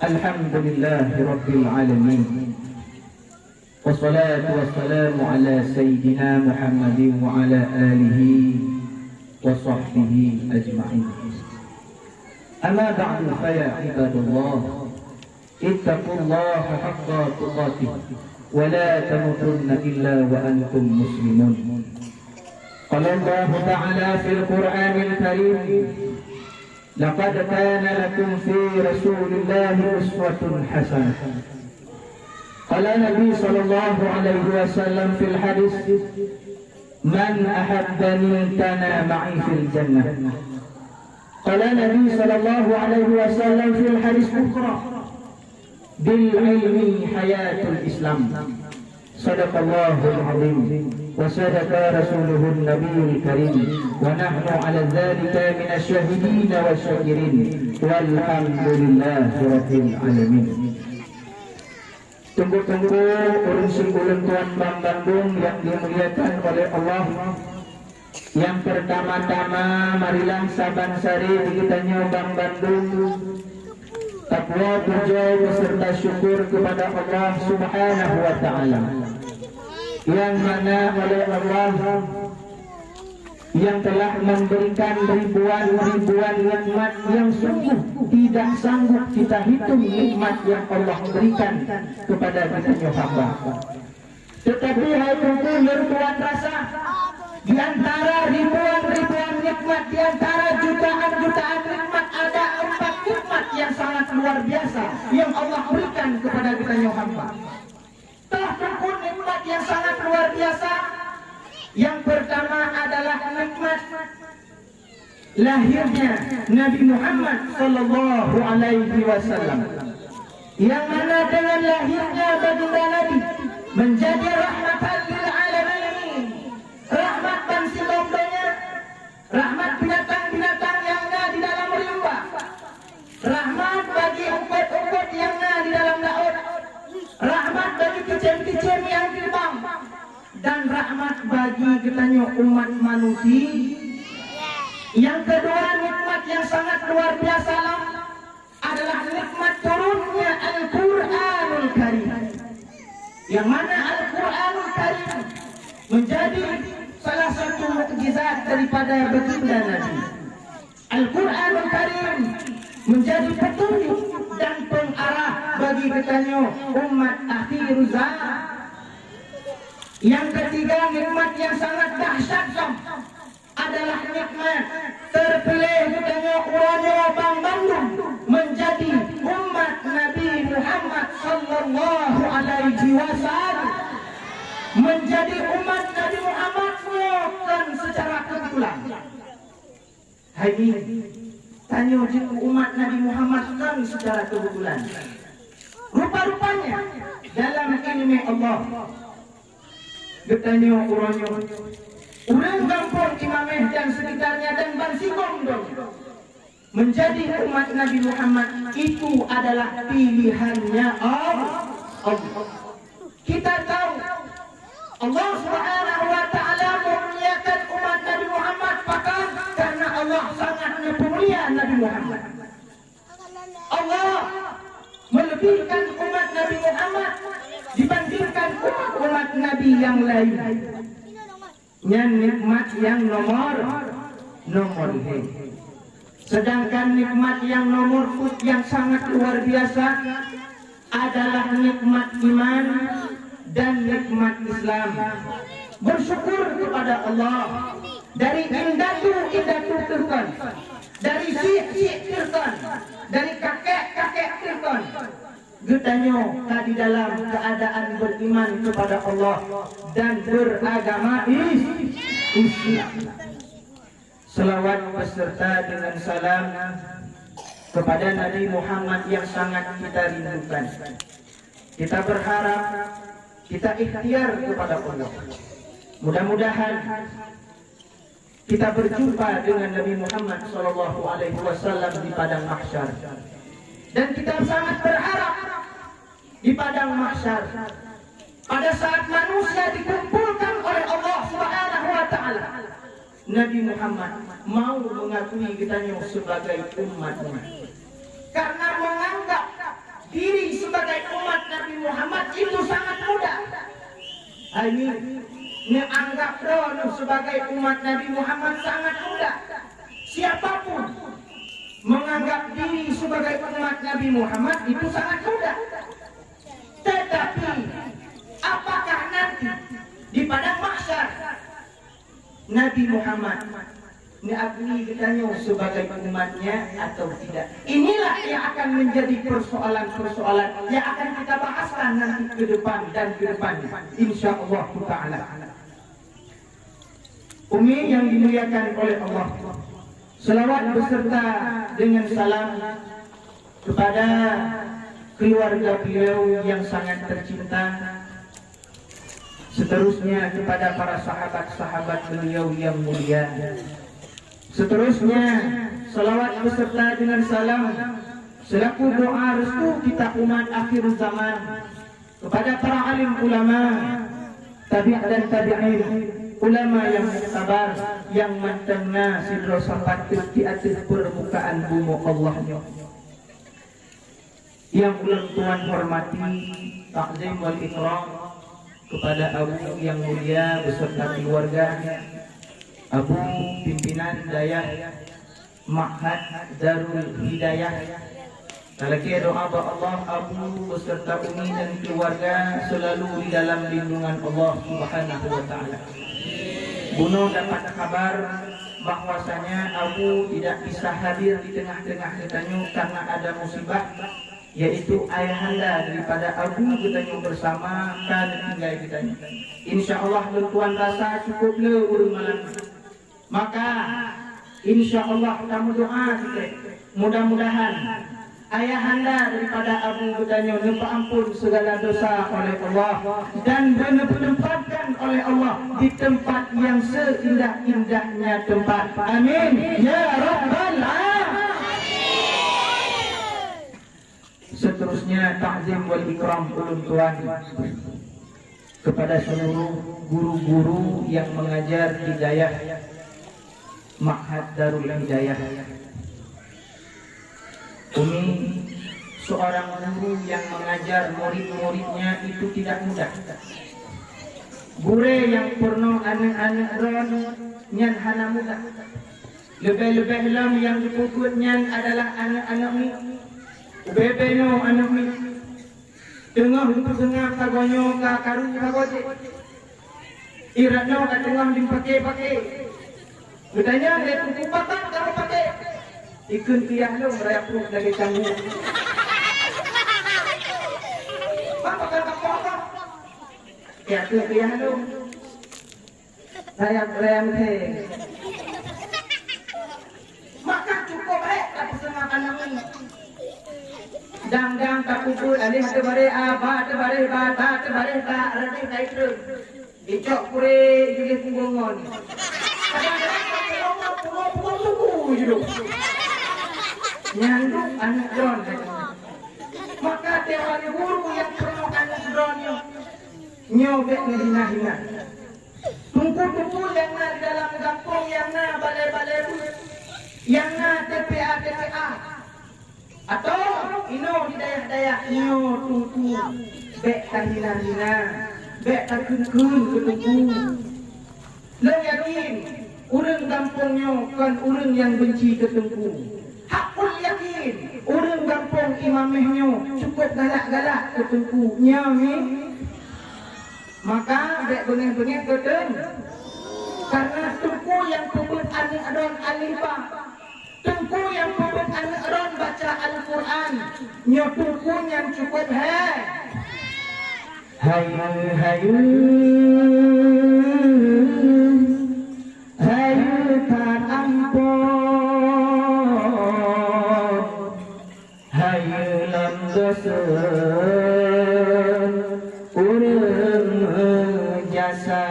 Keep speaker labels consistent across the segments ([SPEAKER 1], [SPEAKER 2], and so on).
[SPEAKER 1] Alhamdulillahi Rabbil Alamin. Wassalatu wassalamu ala Sayyidina Muhammadin wa ala alihi wa sahbihi ajma'in. Amma ba'du fa ya ibadallah, ittaqullaha haqqa tuqatih wa la tamutunna illa wa antum muslimun. Qala Allah Ta'ala fil Qur'anil Karim, laqad kana lakum fi Rasulillahi uswatun hasanah. Qala Nabi sallallahu alaihi wasallam fil hadis, man ahabbani kana ma'i fil jannah. Qala Nabi sallallahu alaihi wasallam fil hadis ukhra, bil ilmi hayatul Islam. Sadaqallahul azim wa sadaqa rasuluhun nabiyul karim wa nahnu ala dzalika minasy syahidin wasyakirin walhamdulillahi rabbil alamin. Tunggu-tunggu urun Tuan Bang Bandung yang dimuliakan oleh Allah. Yang pertama-tama marilah saban-sari ditanya Bang Bandung takwa, puja beserta syukur kepada Allah Subhanahu wa Ta'ala, yang mana oleh Allah yang telah memberikan ribuan nikmat yang sungguh tidak sanggup kita hitung nikmat yang Allah berikan kepada kita hamba. Tetapi hal itu berbuat rasa di antara ribuan nikmat, di antara jutaan nikmat, ada 4 nikmat yang sangat luar biasa yang Allah berikan kepada kita hamba. Telah berkun nikmat yang sangat luar biasa. Yang pertama adalah nikmat lahirnya Nabi Muhammad sallallahu alaihi wasallam, yang mana dengan lahirnya baginda Nabi menjadi rahmatan lil alamin, rahmat bangsa dombanya, rahmat binatang-binatang yang ada di dalam rimba, rahmat bagi umat-umat yang ada di dalam laut, rahmat bagi kicim-kicim yang terbang, dan rahmat bagi kitanya umat manusia. Yang kedua, nikmat yang sangat luar biasa adalah nikmat turunnya Al-Quranul Karim, yang mana Al-Quranul Karim menjadi salah satu mukjizat daripada baginda Nabi. Al-Quranul Karim menjadi petunjuk dan pengarah bagi kitanya umat akhir zaman. Yang ketiga, nikmat yang sangat dahsyat adalah nikmat terpilih kitanya uranya Bang Bandung menjadi umat Nabi Muhammad sallallahu alaihi wasallam, menjadi umat Nabi Muhammad bukan secara kebetulan. Hai ini tanya umat Nabi Muhammad kan secara kebetulan. Rupa-rupanya dalam ilmu Allah getanya urang kampung Imameh dan sekitarnya dan Bansigong dong menjadi umat Nabi Muhammad, itu adalah pilihannya Allah. Kita tahu Allah Subhanahu wa Ta'ala memuliakan umat Nabi Muhammad bahkan karena Allah sangat memulia Nabi Muhammad. Allah melebihkan umat Nabi Muhammad dibandingkan umat Nabi yang lain. Yang nikmat yang nomor sedangkan nikmat yang nomor yang sangat luar biasa adalah nikmat iman dan nikmat Islam. Bersyukur kepada Allah dari indatu tirton, dari sik tirton, dari kakek tirton. Getanya tadi dalam keadaan beriman kepada Allah dan beragama Islam. Selawat beserta dengan salam kepada Nabi Muhammad yang sangat kita rindukan. Kita berharap, kita ikhtiar kepada Allah. Mudah-mudahan kita berjumpa dengan Nabi Muhammad SAW di padang mahsyar. Dan kita sangat berharap di padang mahsyar pada saat manusia dikumpulkan oleh Allah Subhanahu wa Ta'ala Nabi Muhammad mau mengakui kitanya sebagai umatnya. Karena menganggap diri sebagai umat Nabi Muhammad itu sangat mudah. Ini anggap roh sebagai umat Nabi Muhammad sangat mudah. Siapapun menganggap diri sebagai umat Nabi Muhammad itu sangat mudah. Tetapi apakah nanti di padang mahsyar Nabi Muhammad diakui kitanya sebagai umatnya atau tidak? Inilah yang akan menjadi persoalan-persoalan yang akan kita bahaskan nanti ke depan dan ke depannya, insyaallah ta'ala. Umi yang dimuliakan oleh Allah, selawat beserta dengan salam kepada keluarga beliau yang sangat tercinta, seterusnya kepada para sahabat-sahabat beliau yang mulia, seterusnya selawat beserta dengan salam selaku doa restu kita umat akhir zaman kepada para alim ulama, tabi' dan tabi'in, ulama yang sabar, yang mantengna sidro sampai di atas permukaan bumi Allah, yang ulang Tuhan hormati, takzim wal ikram kepada Abu yang mulia beserta keluarga, Abu pimpinan Hidayah Ma'had Darul Hidayah. Talaki doa Allah Abu beserta Umi dan keluarga selalu di dalam lindungan Allah Subhanahu wa taala. Buno dapat kabar bahwasanya Abu tidak bisa hadir di tengah-tengah kitanya karena ada musibah, yaitu ayahanda daripada Abu kitanya bersama kan tinggal kitanya. Insyaallah Tuhan rasa cukup le urang malam. Maka insyaallah kamu doa kita mudah-mudahan ayahanda daripada Abu kitanya minta ampun segala dosa oleh Allah dan ditempatkan oleh Allah di tempat yang seindah-indahnya tempat. Amin ya rabbal alamin. Seterusnya takzim wal ikram ulun Tuhan kepada seluruh guru-guru yang mengajar hidayah Ma'had Darul Hidayah. Umi seorang guru yang mengajar murid-muridnya itu tidak mudah. Gure yang pernah anak-anak ron nyan hana mudah. Lebih-lebih lam yang dipukul nyan adalah anak-anak mi. Bebe no anak mi. Tengah kagonyo ka karun kagoje. Iratno ka tengah dipakai-pakai. Betanya dia kupatan kamu pakai. Ikun kiyah lo merayak pun lagi canggung. Apa kan apa? Ya tu kiyah lo. Saya rem he. Maka cukup tak setengah anak ini. Dang tak kupul alih ada bare aba ada bare bata ada bare tak reti kai tu. Icok pure juga kumbongon. Nyanduk anak drone. Maka tewan guru yang pernah anak drone nyobek ngehina-hina. Tungku-tungku yang na di dalam kampung, yang na balai-balai, yang na TPA. Atau ino di daerah-daerah nyo tungku bek kahina-hina, bek takun-kun ke tungku. Lo yakin urang kampungnya kan urang yang benci ke tungku. Hakul yakin urang kampung imamehnya cukup galak-galak ke tungku nyami. Maka dek bengeh-bengeh gedeng. Karena tungku yang pebut anak adon alifah, tungku yang pebut anak adon baca Al-Quran, nya tungku yang cukup hayu tak ampun, hayu lam dosen urang jasa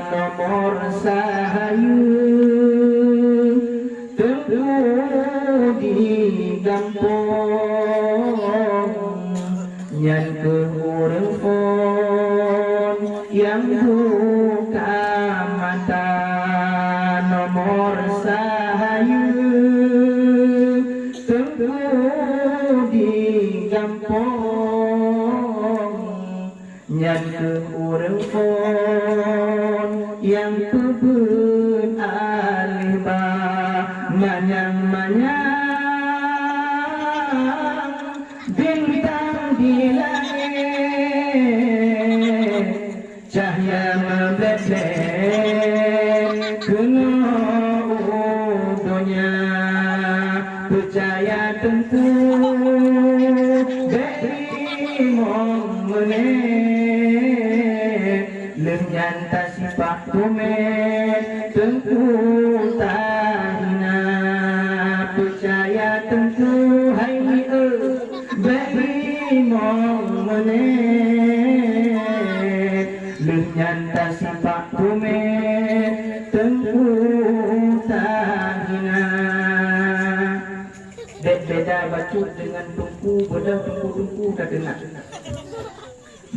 [SPEAKER 1] nomor sahayu tunggu di kampung nyan ke urang pon yang buka mata tengku di kampung nyan ke urang pon yang pebun alih ba manyang-manyang bintang di langit cahaya membeset kena udonya percaya tentu beri menit lenyan tasifak tumet tentu tahina percaya tentu hai beri menit lenyan tasifak tumet tentu tahina. Beda baju dengan tungku, beda tungku dah dengar.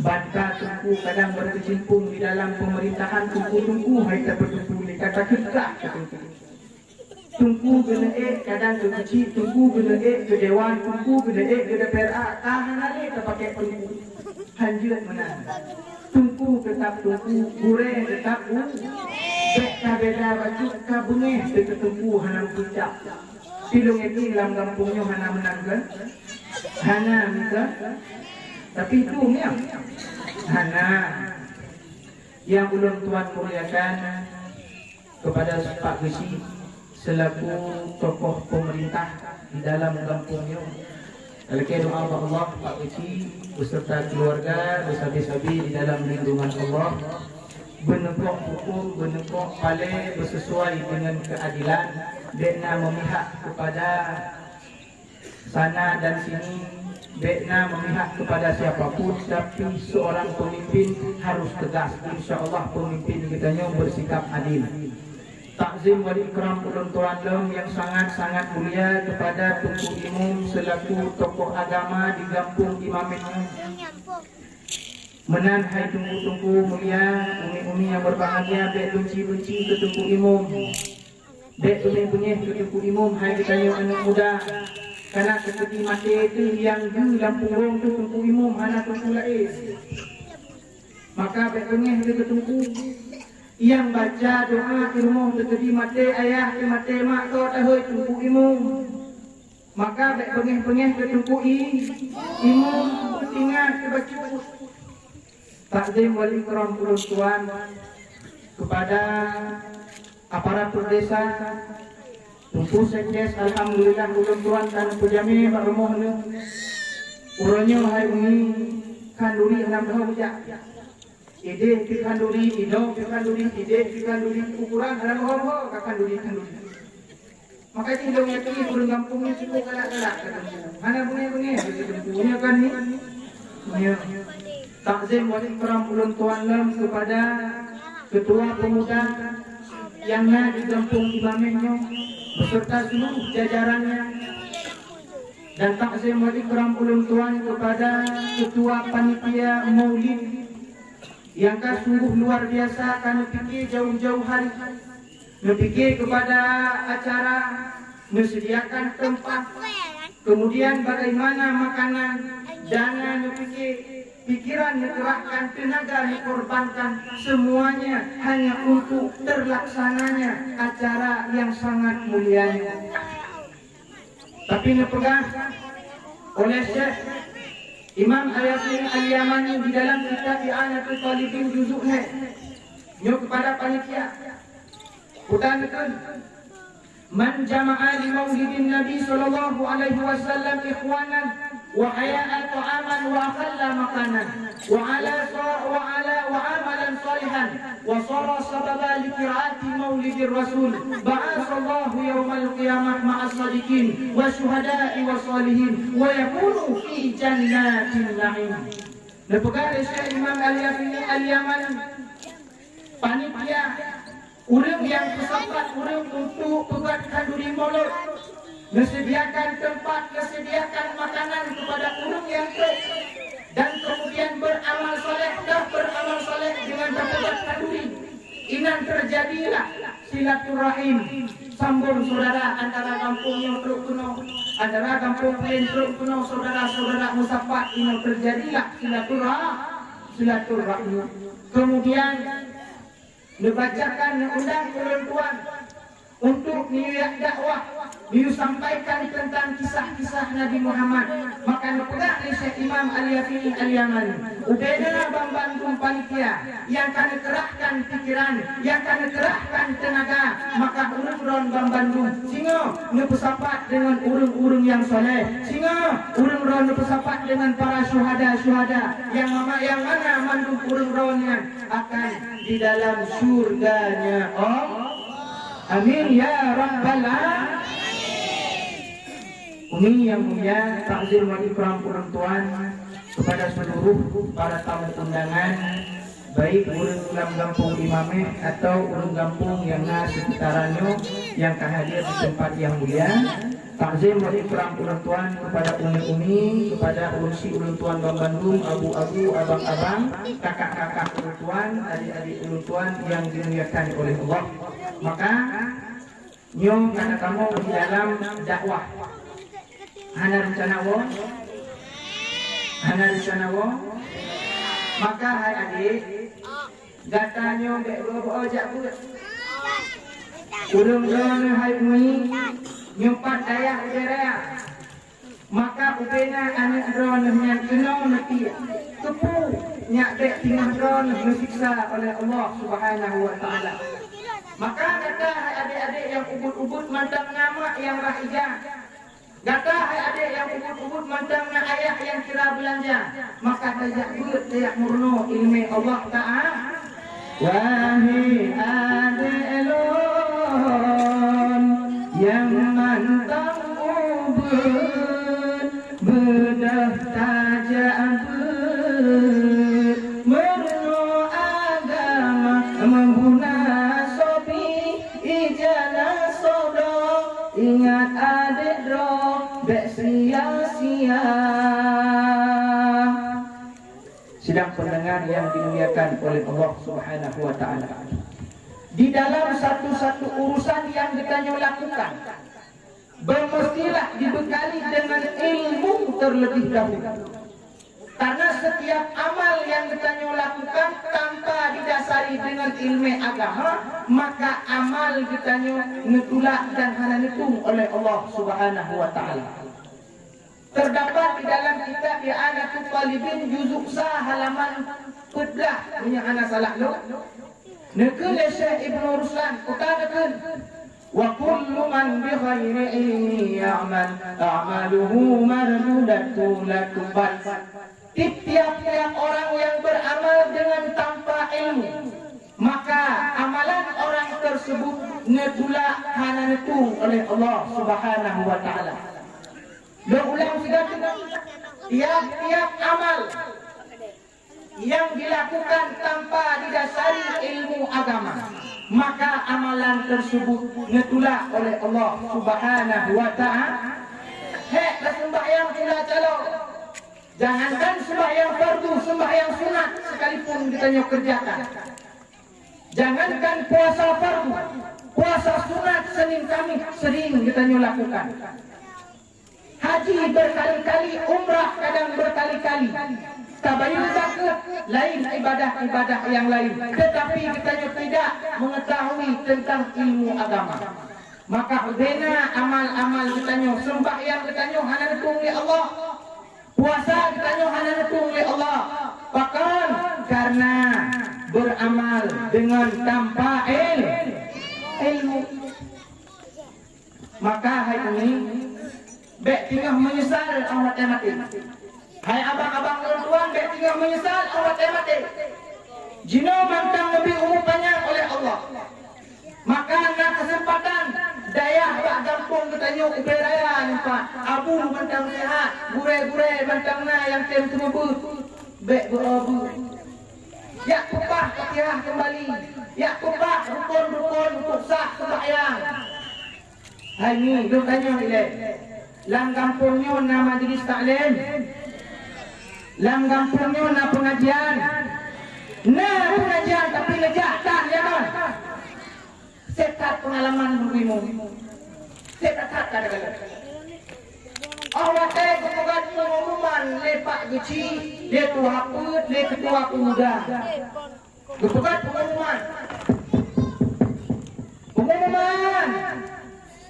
[SPEAKER 1] Bantah tungku kadang berkecimpung di dalam pemerintahan tungku hai tak bertungku kata kita. Tungku kena kadang ke kecil, tungku kena ke dewan, tungku kena ke DPR. Tahan ada tak pakai tungku. Hanjut mana? Tungku tetap tungku, goreng tetap beda baju kabungeh dekat tungku hanam puncak. Silung itu dalam kampungnya hana menangkan hana minta tapi itu yang hana yang ulun tuan muliakan kepada Pak Gesi selaku tokoh pemerintah di dalam kampungnya. Alaikai doa Allah Pak Gesi beserta keluarga bersabi-sabi di dalam lindungan Allah, benekok hukum, benekok pale bersesuai dengan keadilan, dekna memihak kepada sana dan sini, dekna memihak kepada siapapun, tapi seorang pemimpin harus tegas. InsyaAllah pemimpin kita bersikap adil. Takzim wal ikram ulun tuan lem yang sangat-sangat mulia kepada Tunku Imum selaku tokoh agama di kampung Imamitnya. Menan hai tunggu-tunggu mulia, umi-umi yang berbahagia, bek benci-benci ke Tunku Imum, bek punya ke Tunku Imum, hai ditanya anak muda, karena ketika mati itu yang di Lampung tu Tunku Imum, anak Tunku lain, maka bek punya ke Tunku, yang baca doa di rumah ketika mati ayah, ke mati mak kau tahu Tunku Imum, maka bek punya ke Tunku Imum, ingat kebaca. Takzim wal ikram ulun tuan kepada aparatur desa, Tunku Sekdes, alhamdulillah ulun tuan dan pujami barumohne uronyo hai umi kanduri 6 tahun jak ide ke kanduri ido ke kanduri ide ke kanduri ukuran dalam ho ke kanduri maka tindongnya tu ulun kampungnya cukup galak-galak mana bunyi punya kan ni takzim wal ikram ulun tuan lem kepada ketua pemuda yang di kampung Imamehnya beserta seluruh jajarannya, dan takzim wal ikram ulun tuan kepada ketua panitia Maulid yang sungguh luar biasa kan fikir jauh-jauh hari berfikir kepada acara menyediakan tempat, kemudian bagaimana makanan, dana berfikir pikiran dikerahkan, tenaga dikorbankan, semuanya hanya untuk terlaksananya acara yang sangat mulia. Tapi dipegang oleh Syekh Imam Al-Yasin Al-Yamani di dalam kitab I'anatul Talibin juzuknya, kepada panitia utamakan man jama'a li maulidin Nabi sallallahu alaihi wasallam ikhwanan wa haya'an ta'aman wa akhalla makanan wa amalan salihan wa sara sababa li qiraati maulidir rasul ba'asallahu yawmal qiyamah ma'as sadiqin wa syuhada'i wa salihin wa yakunu fi jannatin na'im. Nepegari Syekh Imam Al-Yasin Al-Yamani panitia urang yang bersempat urang untuk pegat kanduri maulid, disediakan tempat, disediakan makanan kepada urang yang dan kemudian beramal soleh dengan berpegat kanduri. Inan terjadilah silaturahim, sambung saudara antara kampung yang Teluk Kuno, antara kampung lain Teluk Kuno, saudara-saudara musafat ini terjadilah silaturahmi. Kemudian dibacakan undang tuan untuk niat dakwah, disampaikan tentang kisah-kisah Nabi Muhammad. Maka dipegang oleh Syekh Imam Al-Yafini Al-Yamani. Ubedana Bang Bandung panitia yang akan kerahkan pikiran, yang akan kerahkan tenaga. Maka urun-urun Bang Bandung singa nepesapat dengan urun-urun yang soleh, singa urun-urun nepesapat dengan para syuhada-syuhada yang mana mandung urun-urunnya akan di dalam surganya. Amin ya rabbal alamin. Umi yang mulia, takzir wa ikram tuan kepada seluruh para tamu undangan, baik urang kampung Imameh atau urang kampung yang sekitarannya yang hadir di tempat yang mulia. Takzir wa ikram tuan kepada umi-umi, kepada ursi tuan Bang Bandung, abu-abu, abang-abang, kakak-kakak tuan, adik-adik tuan yang dimuliakan oleh Allah. Maka nyom karena kamu di dalam dakwah hana rencana wo maka hai adik gatanya dek bawa jak pun urung-urung hai umi nyumpat daya udara maka ubena anak drone yang kenal nanti kepu nyak dek tinggal drone disiksa oleh Allah Subhanahu wa taala. Maka kata hai adik-adik yang ubud-ubud mandang nama yang rahijah, kata hai adik yang ubud-ubud mandang ayah yang kira belanja, maka tajak buat tajak murno ilmu Allah Ta'ala. Wahai adik-alon yang mandang ubud bedah tajak murno agama membunuh ingat adik dro bek sia-sia. Sidang pendengar yang dimuliakan oleh Allah Subhanahu wa taala. Di dalam satu-satu urusan yang kita lakukan, bermestilah dibekali dengan ilmu terlebih dahulu. Karena setiap amal yang kita lakukan tanpa didasari dengan ilmu agama, maka amal kita nutulak dan hananutung oleh Allah Subhanahu wa taala. Terdapat di dalam kitab I'anatul Talibin juzuk sah halaman 14 punya ana salah lo. Nekeul Syekh Ibnu Ruslan utanakeun wa kullu man bi khairi ya'mal a'maluhu mardudatun la tubat. Tiap-tiap orang yang beramal dengan tanpa ilmu, maka amalan orang tersebut netulak hananetung oleh Allah Subhanahu wa taala. Ulang sudah tiap-tiap amal yang dilakukan tanpa didasari ilmu agama, maka amalan tersebut netulak oleh Allah Subhanahu wa taala. Hei, sembahyang sudah calo. Jangankan sembahyang fardu, sembahyang sunat sekalipun kita kerjakan. Jangankan puasa fardu, puasa sunat Senin Kamis sering kita lakukan. Haji berkali-kali, umrah kadang berkali-kali. Tabayun zakat lain ibadah-ibadah yang lain, tetapi kita tidak mengetahui tentang ilmu agama. Maka bena amal-amal kita sembahyang kita hanya oleh Allah. Puasa kita hanya oleh Allah. Bahkan karena beramal dengan tanpa ilmu. Maka hari ini bek tinggal menyesal awak mati. Hai abang-abang tuan bek tinggal menyesal awak mati. Jino mantang lebih umur panjang oleh Allah. Maka nak kesempatan daya bak kampung kita nyok uberaya nampak abu mantang sehat gure-gure mantang na yang tem semua bek berabu ya kupah Fatihah kembali ya kupah rukun-rukun untuk sah sembahyang. Hai ni duk tanya ile lang kampungnya nama majlis taklim, lang kampungnya na pengajian tapi lejak tak ya kan. Sekat pengalaman dirimu. Sekat kadang-kadang. Awak teh kemudian pengumuman lepak geci, dia tu haput, dia ketua pemuda. Kemudian pengumuman.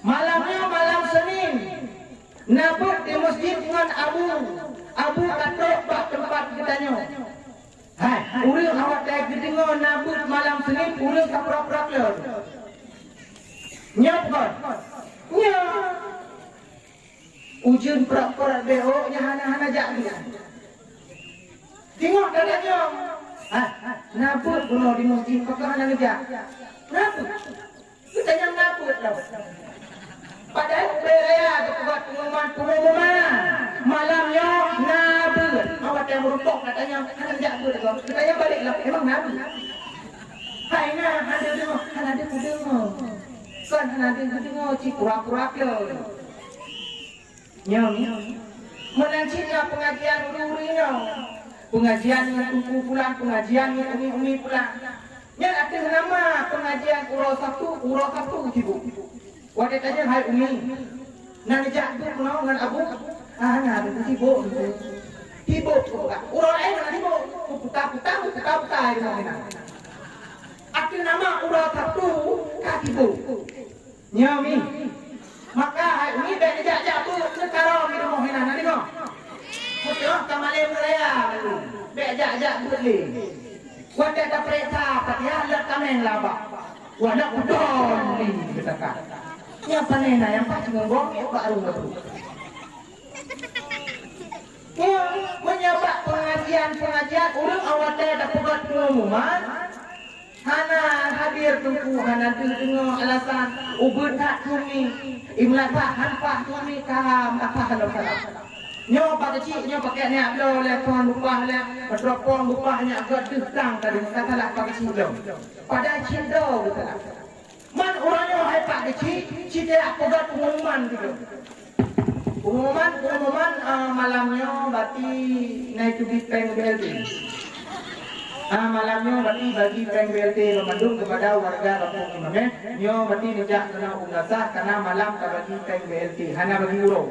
[SPEAKER 1] Malamnya malam Senin. Nabut di masjid dengan Abu katok bak tempat kitanya. Hai, urang awak teh kedengar nabut malam Senin, urang kaprak-prak le. Nyap kan? Nya. Ujian prak-prak beho nya hana-hana jak dia. Tengok dadanya. Nabut kuno di masjid kok hana ngejak. Nabut. Kita yang nabut dah. Padahal beraya buat pengumuman malamnya nabut. Awak yang merupok katanya hana jak betul. Katanya baliklah emang nabut. Hai nah ada dengar, ada dengar. Kan ada dengar cik pura-pura le. Nyam, menancingnya pengajian uri-urinya, pengajian kumpulan, pengajian umi-umi pulang. Yang ada nama pengajian urau satu tibu. Wadah tanya hai umi, nani jatuh kenal dengan abu, nah tibu, urau lain dengan tibu, puta ini mana. Ada nama urau satu tibu, nyami. Maka ini dah jatuh sekarang di rumah hina nanti kau. Betul kamale meraya. Bejak beli. Wadah dah periksa patihan lek kameng laba. Wadah udon ni katakan. Yang panena yang pas ngomong pak rumah tu. Menyebab pengajian urang awak teh dapat buat pengumuman. Hana hadir tunggu hana dengar alasan ubud tak kumi imlat tak hanpah kumi kaham apa halau salah nyo pakai cik nyo pakai ni ablo le tuan lupah le pedropong lupahnya agak dedang tadi kata lah pakai cik lo pada cik do salah man orangnya hai pakai cik dia buat pengumuman gitu pengumuman malamnya berarti naik to be peng building. Malamnya berarti bagi peng BLT memandung kepada warga kampung Imameh. Nyo berarti nejak kena ungasah karena malam tak bagi peng BLT. Hana bagi urung.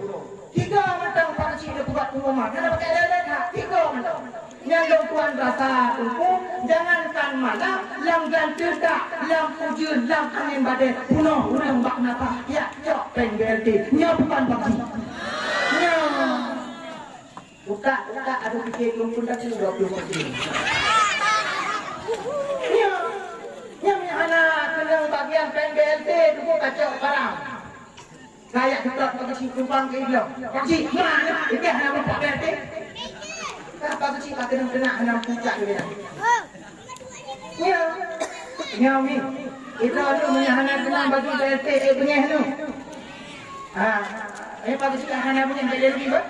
[SPEAKER 1] 3 matang pak cik dia buat pengumuman. Hana pakai lelet hak. 3 matang. Yang tuan rasa tunggu. Jangankan malam. Lam dan terdak. Lam pujun. Lam angin badai. Punuh urang bak napa. Ya cok peng BLT. Nyo bukan bagi. Nyo. Buka. Aduh fikir kumpul dah 20 masjid. Yang anak kena bagian PNBLT dulu kacau barang. Kayak kita pakai si tumpang ke hilang. Pakai mana? Ini anak bapak PNBLT. Kenapa pakai si pakai kena anak puncak dia? Ya, mi. Itu tu anak kena baju PNBLT punya tu. Pakai si anak punya PNBLT tu.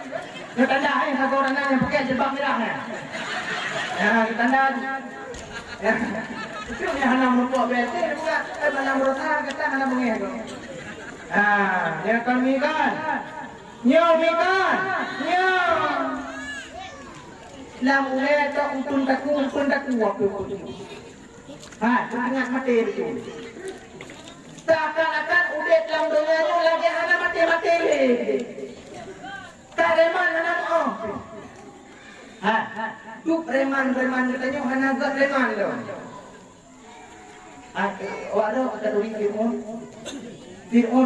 [SPEAKER 1] Dia tanda satu orang yang pakai jilbab merah ni. Tanda. Itu yang hana merupok BLT bukan mana merosar kata hana bengih tu. Dia kami kan. Nyo mi kan. Nyo. Lam ule tak umpun taku waktu tu. Ingat mati itu. Seakan-akan udah dalam dunia tu lagi hana mati. Kareman hana oh. Tu preman katanya hana gak preman tu. Waduh kata duri Fir'aun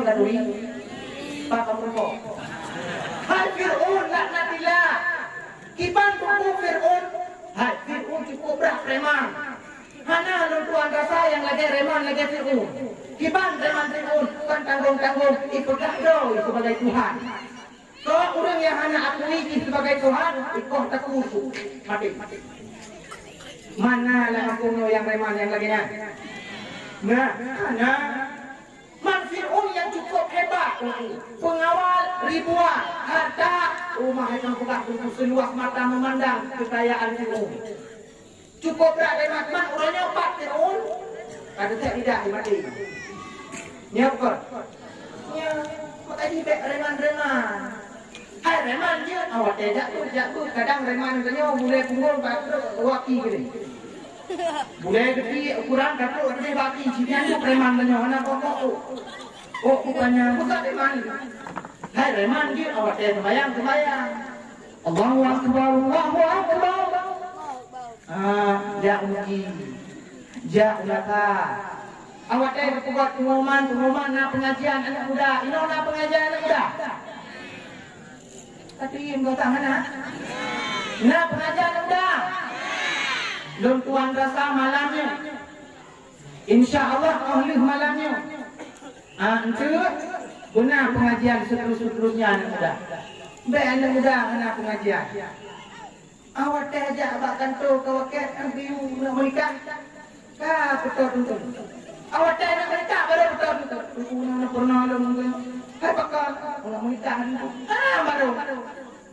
[SPEAKER 1] kata duri Pak Kapurko hai Fir'aun laknatillah kiban tunggu Fir'aun hai Fir'aun cukup berat preman hana tuan rasa yang lagi reman lagi Fir'aun kiban reman Fir'aun kan tanggung ikutlah doa sebagai Tuhan so orang yang hana akui sebagai Tuhan ikut takut mati mana lah kampung yang reman yang laginya. Nah, man Fir'aun yang cukup hebat, pengawal ribuan, harta, rumah yang bukan seluas mata memandang kekayaan Fir'aun. Cukup berat hebat, man orangnya 4 Fir'aun, kata saya tidak mati. Nyapa? Ya, makanya baik reman. Hai reman je, awak jatuh, kadang reman tanya mulai punggung, waki gini. Boleh gede ukuran kata gede baki sini tu preman banyak anak pokok tu. Oh bukannya bukan preman. Hai preman dia awak teh sembayang. Allahu akbar Allahu akbar. Ja uji. Ja ulaka. Awak teh buat pengumuman na pengajian anak muda. Ino na pengajian anak muda. Tapi engkau tahan ha? Nah pengajian anak muda. Belum tuan rasa malamnya. Insya Allah ahli malamnya. Itu guna pengajian seterusnya anak muda. Baik anak muda anak pengajian. Awak teh aja abak kantor kawaket ambil nak menikah. Kah betul. Awak teh nak menikah baru betul. Nak pernah lah mungkin. Hai bakal nak menikah. Baru.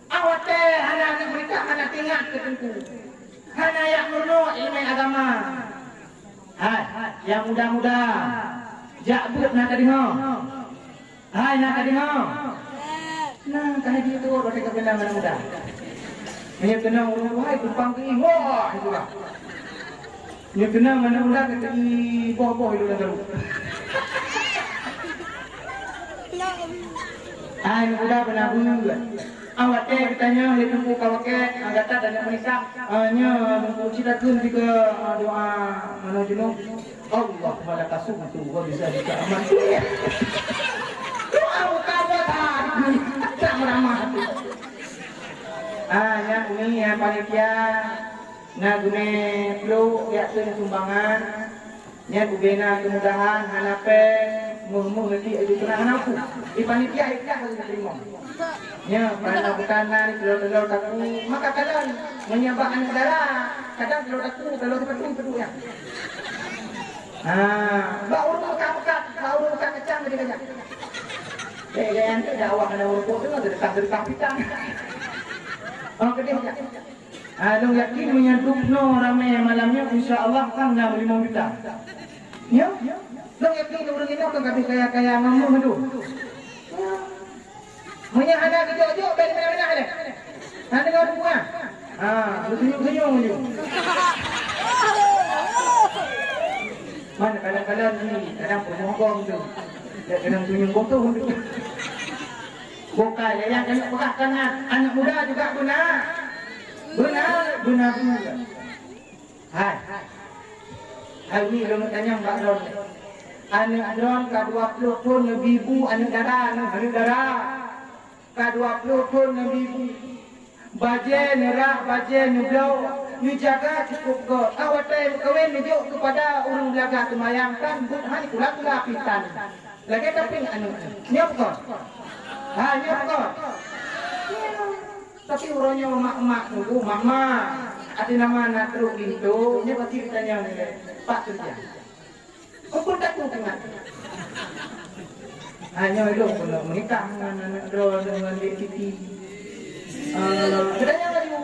[SPEAKER 1] Awak teh anak menikah anak tinggal ketentu. Hana yang murno ilmu agama. Hai, yang muda-muda. Jakbut nak tadiho. Hai nak tadiho. Nah, kan dia tu orang dekat kenal anak muda. Dia kenal orang hai tumpang ke wah itulah. Dia kenal anak muda kata boh itu dah tahu. Hai muda benar benar. Awak teh bertanya dia tunggu kawaket anggata dan nak menikah hanya menguji takun juga doa mana jenuh Allah malaka sumtu wa bisa dikaman doa mukawatan tak meramah ya ini ya panitia na gune perlu ya sumbangan nya bugena kemudahan hanape muh nanti itu kenangan aku di panitia ikhlas harus diterima. Ya, pada bekanan telur taku, maka kadang menyabak anak darah, kadang telur taku pedu ya. Bau pekat, kecang jadi kacang. Yang tu dah awak ada urut tu ada dekat pitang. Oh kedih ya. Dong yakin menyadupno ramai malamnya insya-Allah kan dah 5 juta. Ya. Dong yakin orang ini kan kabeh kaya ngomong tu. Punya anak kejok-jok beli mana-mana ada. Ada kau rumah. Senyum-senyum je. Mana kadang-kadang ni, kadang pemogong tu. Kadang senyum botol tu. Bukan yang kena bekahkan anak muda juga guna. Guna. Hai. Hari ni lu tanya Mbak Ron. Anak Ron ke 20 pun lebih ibu anak darah. K20 pun Nabi baje nerak baje nublau ni jaga cukup go awak teh kawin nunjuk kepada urang belaga semayang kan hani kula pitan lagi tapi anu nyop ko nyop ko tapi urangnya mak nunggu mama ada nama nak teruk itu nya pasti ditanya Pak kerja ukur tak tengah hanya itu kalau menikah dengan anak Ron dengan DPT. Kedanya lagi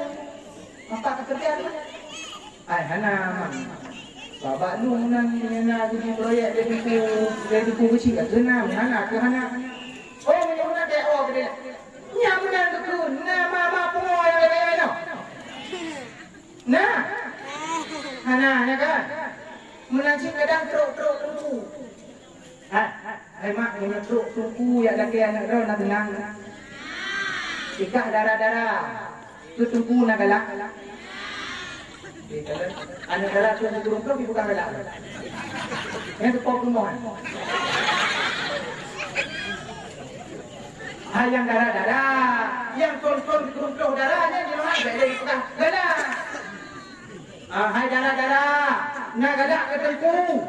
[SPEAKER 1] apa pekerjaan? Hana Bapak lu nang punya proyek dia duku kecil kat sana hana ke hana. Oh mana dia gede. Nya menang tekun. Mama pungo yang lain Nah. Hana ya kan? Menang si kadang teruk. Hai mak ni truk tungku ya laki anak Ron nak tenang. Ikak darah. Tu tungku nak galak. Anak darah tu turun tu bukan galak. Yang tu pok rumohan. Yang darah. Yang tol turun darahnya di mana dari bukan galak. Hai darah. Nak galak ke tungku.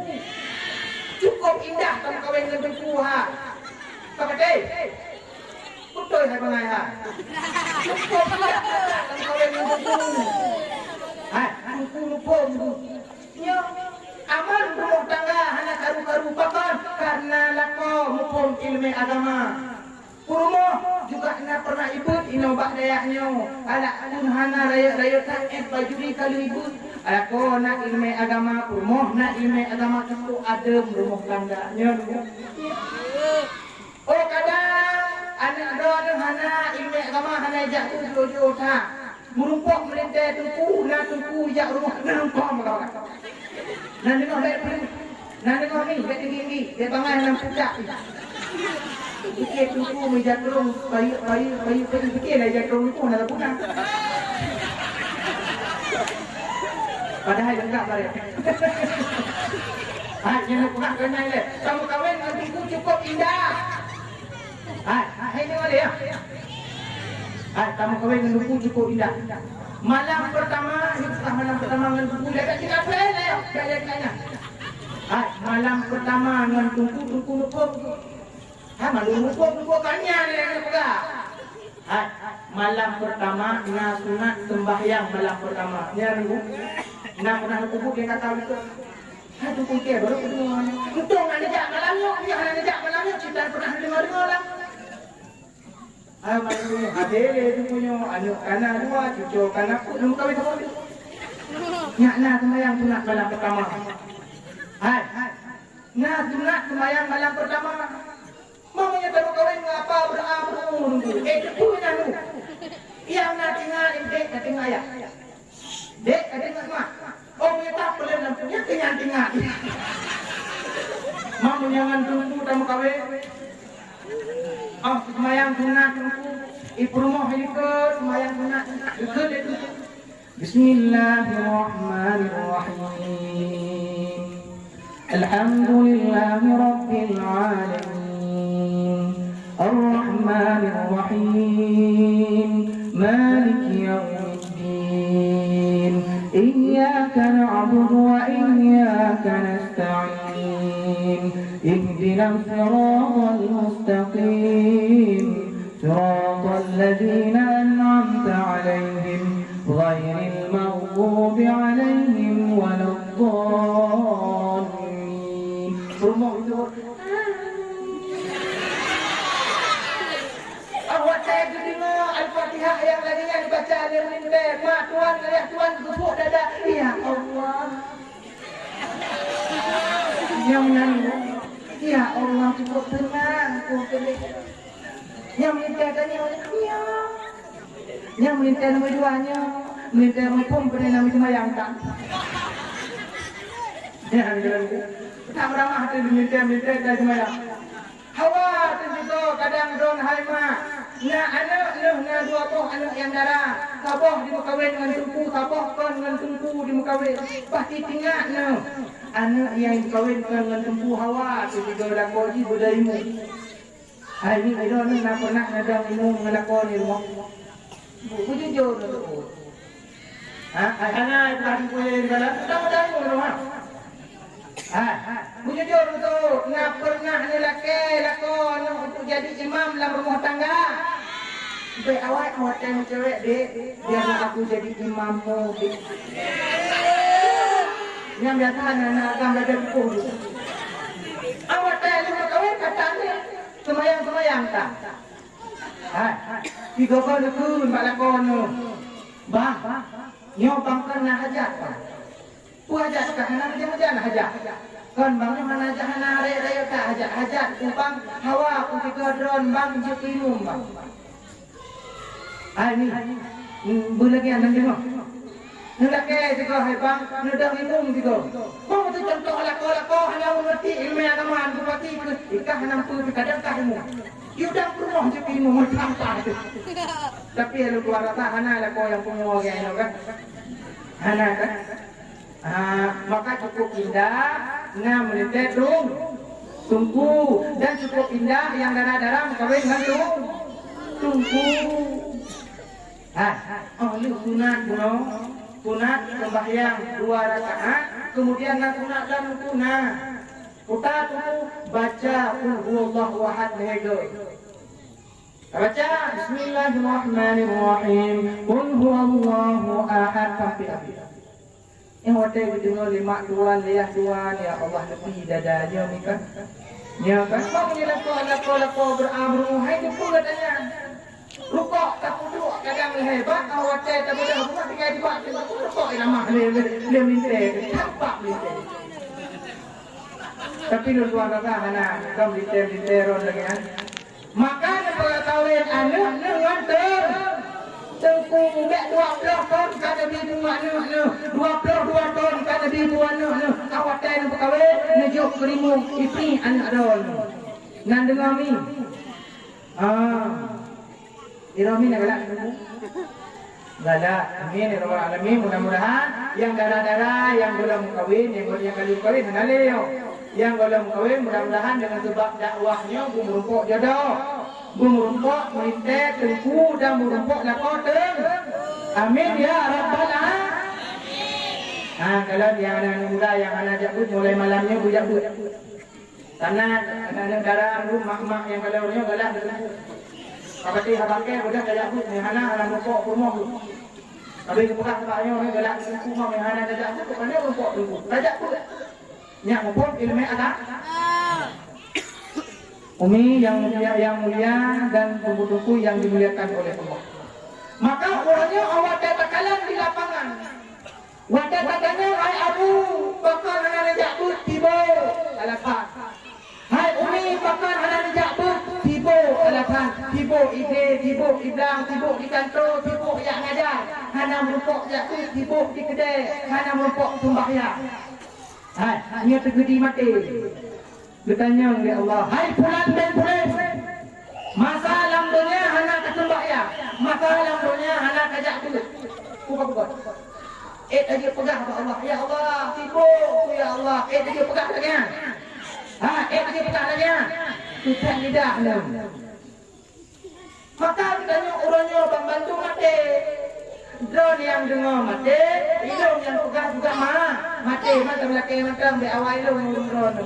[SPEAKER 1] Cukup indah kamu kawin dengan tungku Pak Dek. Betul hai bangai Cukup indah kamu kawin dengan tungku. Tungku lupum. Ya, aman rumah tangga hanya karu-karu pakan karena lako hukum ilmu agama. Kurmo juga nak pernah ikut inobak dayaknya. Alak pun hana raya tak bajuri kali ikut. Aku nak ilmu agama kurmo nak ilmu agama tentu adem rumah tangganya. Oh kadang anak doa hana ilmu agama hana jatuh jodoh tak. merumpok melintai tungku jak rumah nangkom kau. Nah dengar baik ni. Nah dengar ni baik tinggi. Dia bangai dalam puncak. Fikir tungku meja terung, bayu fikirlah meja terung itu nak punah. Padahal enggak bare. Jangan kurang kenyang le. Kamu kahwin dengan tungku cukup indah. Ini boleh ya. Kamu kahwin dengan tungku cukup indah. Malam pertama dengan tungku dekat kita plan lah ya. Kaya-kaya. Malam pertama dengan tungku lupa. Malu lupa kanya ni juga. Malam pertama dengan sunat sembahyang malam pertama. Ni nunggu. Nak pernah lupa dia kata itu. Tunggu ke baru kedua. Untung nak nejak malamnya, dia nak nejak malamnya kita pernah dengar lah. Malu adele tu punya anak kanan dua, cucu kanan aku belum kahwin sama dia. Nyak nak sembahyang sunat malam pertama. Nak sunat sembahyang malam pertama. Mamanya baru kahwin ngapa berumur. Tu nanu. Yang nak tinggal dek nak tinggal ayah. Dek ada mak. Oh punya tak boleh punya tinggal. Mamu jangan tunggu kamu kahwin. Semayang sunat tunggu. Ibu rumah ikut semayang sunat. Ikut itu. Bismillahirrahmanirrahim. Alhamdulillahi rabbil alamin. Ar-Rahmanir-Rahim. Maliki yawmiddin. إياك نعبد وإياك نستعين اهدنا الصراط المستقيم صراط الذين أنعمت عليهم غير المغضوب عليهم ولا الضالين. Awak saya dengar Al-Fatihah yang lagi yang dibaca dia menimba. Mak Tuhan, ayah Tuhan tepuk dada. Ya Allah. Yang menyanyi. Ya Allah cukup tenang. Yang melintakan yang ya. Yang melintakan nama duanya. Melintakan nama pun pada nama semayang tak. Ya, tak beramah hati melintakan dari semayang. Hawa tentu kadang don haima. Na anak na dua boh anak yang darah. Saboh di mukawin dengan tungku, saboh kon dengan tungku di mukawin. Pasti tinggal na. Anak yang dikawin dengan tungku hawa tu juga dah koji budaimu. Hai ni ada ni nak pernah ada ilmu mengelakon ni rumah. Bu jujur tu. Anak tadi boleh dalam tahu rumah. Jujur tu, nak pernah ni lakon untuk jadi imam dalam rumah tangga. Baik awak tengok cewek dek, biar aku jadi imammu. Yang biasa anak agama ada buku. Awak tengok kawin kata ni, semayang tak? Tiga kali kun balakon tu. Bang, nyobang kena hajat tak? Hajat sekarang dia macam hajat. Kan bang mana jahana raya tak hajat bang hawa aku tiga drone bang je minum bang. Ni bulagi anak tengok. Hendak ke juga hai bang, hendak minum juga. Kau tu contoh lako hanya mengerti ilmu agama bupati ikah nampu kadang kamu. Yudah rumah je minum macam apa tu. Tapi lu keluar rata hana lako yang punya orang itu kan. Hana kan. Maka cukup indah melintai tungku dan cukup indah yang darah-darah mengkawin dengan tungku. Ini sunat sunat sembahyang 2 rakaat, kemudian sunat dan sunat. Kita baca qul huwallahu ahad mehega. Baca Bismillahirrahmanirrahim. Qul huwallahu ahad sampai habis. Yang hotel dengar lima tuan, liah tuan, ya Allah lebih dadanya ni kan. Ya kan, mau lako beramru, hai tu pun katanya. Rukuk tak duduk kadang hebat, hotel tak boleh rumah tinggal di bawah, rukuk ramah dia minta, tampak minta. Tapi lu tuan kata mana, kau minta ron lagi kan. Maka kalau kawin anak nganter. Tengku muda 2 20 ton kan Nabi mana 22 ton kan Nabi mana awak tai nak kahwin nejuk kerimu isteri anak dol nan dengar mi Iromi nak galak galak amin ya rabbal alamin mudah-mudahan yang darah-darah yang belum kahwin yang kali kahwin naleo yang belum kahwin mudah-mudahan dengan sebab dakwahnya merumpok jodoh merumpok menitik tengku dan merumpok lakoteng amin ya rabbal alamin kalau yang anak muda yang anak jabut mulai malamnya bujabut karena anak darah mak-mak yang kalaunya galak Kapati habangke udah kaya aku ni hana ala rumpok rumah tu. Tapi kebuka sebabnya orang galak rumah ni hana kaya aku tu kan rumpok tu. Raja tu. Nyak mumpun ilmu agak. Umi yang mulia dan tubuh-tubuh yang dimuliakan oleh Allah. Maka orangnya awak takalan di lapangan. Wadah katanya hai Abu Bakar hana raja tu tiba alapan. Hai Umi Bakar hana raja tu tiba alapan. Tiba ide, tiba iblang, tiba di kantor, tiba yang ngajar. Hana merupok jatuh, tiba di kedai, hana merupok sembahyang. Hai, hanya tergedi mati. Bertanya oleh Allah, hai fulan bin fulan. Masa alam dunia hana kesembahyang. Masa alam dunia hana kajak tu. Buka. Tadi pegang kepada Allah. Ya Allah, tiba ya Allah. Tadi pegang lagi. Tadi pegang lagi. Tutup lidah ni. Maka katanya orangnya pembantu mati. Drone yang dengar mati, hidung yang pegang juga mati. Mata belakang macam di awal hidung drone.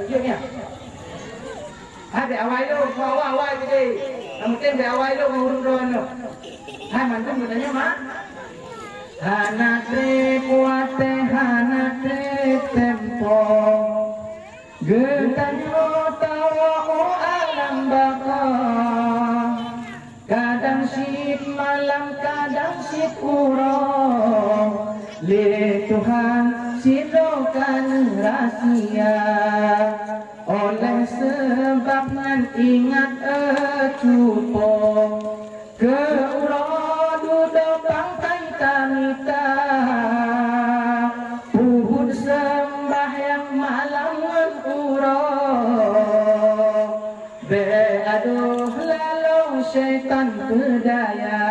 [SPEAKER 1] Ya ni. Di awal hidung, awal gede. Mungkin di awal hidung drone. Mantu katanya Hana trekuate, hana tempo. Getanyo tawa o alam baka. Kadang sit malam, kadang sit urang. Le Tuhan sirokan rahasia. Oleh sebabnya ingat cupo. Ke urang duduk bangkai tamita. Puhud sembahyang malam Beaduh lalu syaitan berdaya.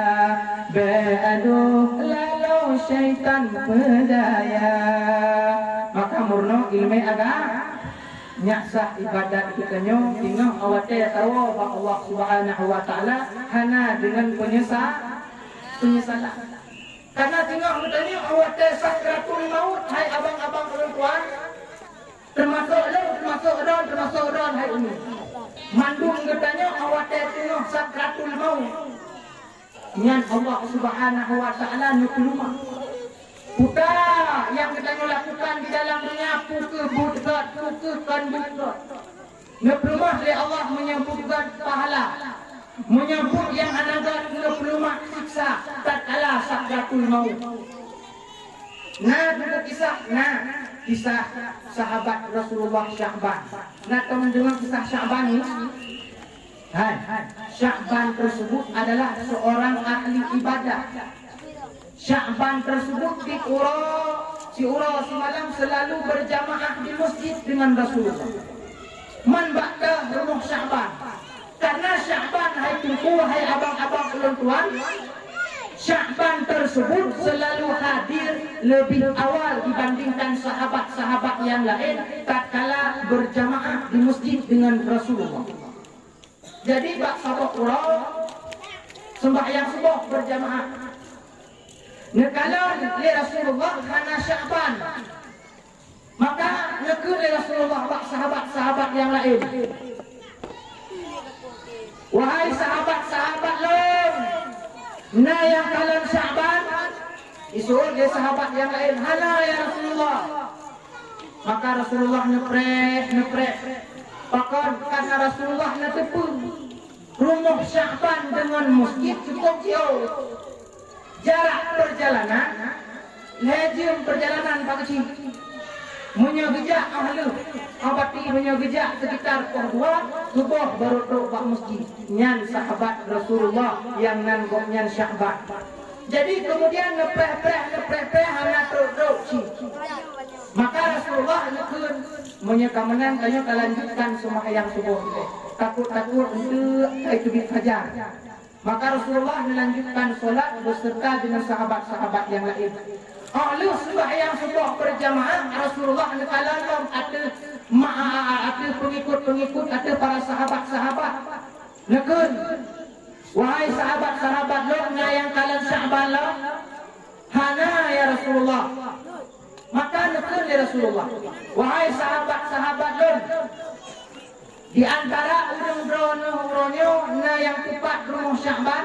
[SPEAKER 1] Beaduh lalu syaitan berdaya. Maka murno ilmu agak nyaksah ibadat kita nyo tinggal awak tahu bahawa Allah Subhanahu wa taala hana dengan penyesalan. Karena tinggal bertanya awak sakratul maut hai abang-abang perempuan. Termasuk ron hai umi. Mandung katanya awak tengok sakratul maut. Nyan Allah Subhanahu wa taala nukuluma. Puta yang katanya lakukan di dalam dunia puke budgat, puke kan budgat. Nukuluma oleh Allah menyebutkan pahala. Menyebut yang anagat nukuluma siksa tatkala sakratul maut. Kisah sahabat Rasulullah Sya'ban. Nak tahu mendengar kisah Sya'ban ni? Sya'ban tersebut adalah seorang ahli ibadah. Sya'ban tersebut si malam selalu berjamaah di masjid dengan Rasulullah. Man ba'da rumah Sya'ban. Karena Sya'ban hai tuku hai abang-abang tuan Sya'ban tersebut selalu hadir lebih awal dibandingkan sahabat-sahabat yang lain tatkala berjamaah di masjid dengan Rasulullah. Jadi bak sahabat urau sembahyang subuh berjamaah. Kalau li Rasulullah hana Sya'ban, maka nekul li Rasulullah bak sahabat-sahabat yang lain. Wahai sahabat-sahabat lain, nah yang kalian Sya'ban isuul dia sahabat yang lain hala ya Rasulullah. Maka Rasulullah neprek pakar karena Rasulullah netepun rumah Sya'ban dengan masjid cukup jauh. Jarak perjalanan lejum perjalanan Pak Kecil menyegejak ahli abati menyegejak sekitar pukul 2 subuh baru duduk bak masjid nyan sahabat Rasulullah yang nan nyan Sya'ban. Jadi kemudian nepreh hana duduk maka Rasulullah nekun menyekamenan tanya kelanjutan sembahyang subuh takut itu bin fajar. Maka Rasulullah melanjutkan solat beserta dengan sahabat-sahabat yang lain. Ahli sembahyang subuh berjamaah Rasulullah nekalam ada pengikut-pengikut ada para sahabat-sahabat nekun wahai sahabat-sahabat lo yang kalian Sya'ban lo hana ya Rasulullah. Maka nekun ya Rasulullah wahai sahabat-sahabat lo di antara urang-urangnya yang tepat rumah Sya'ban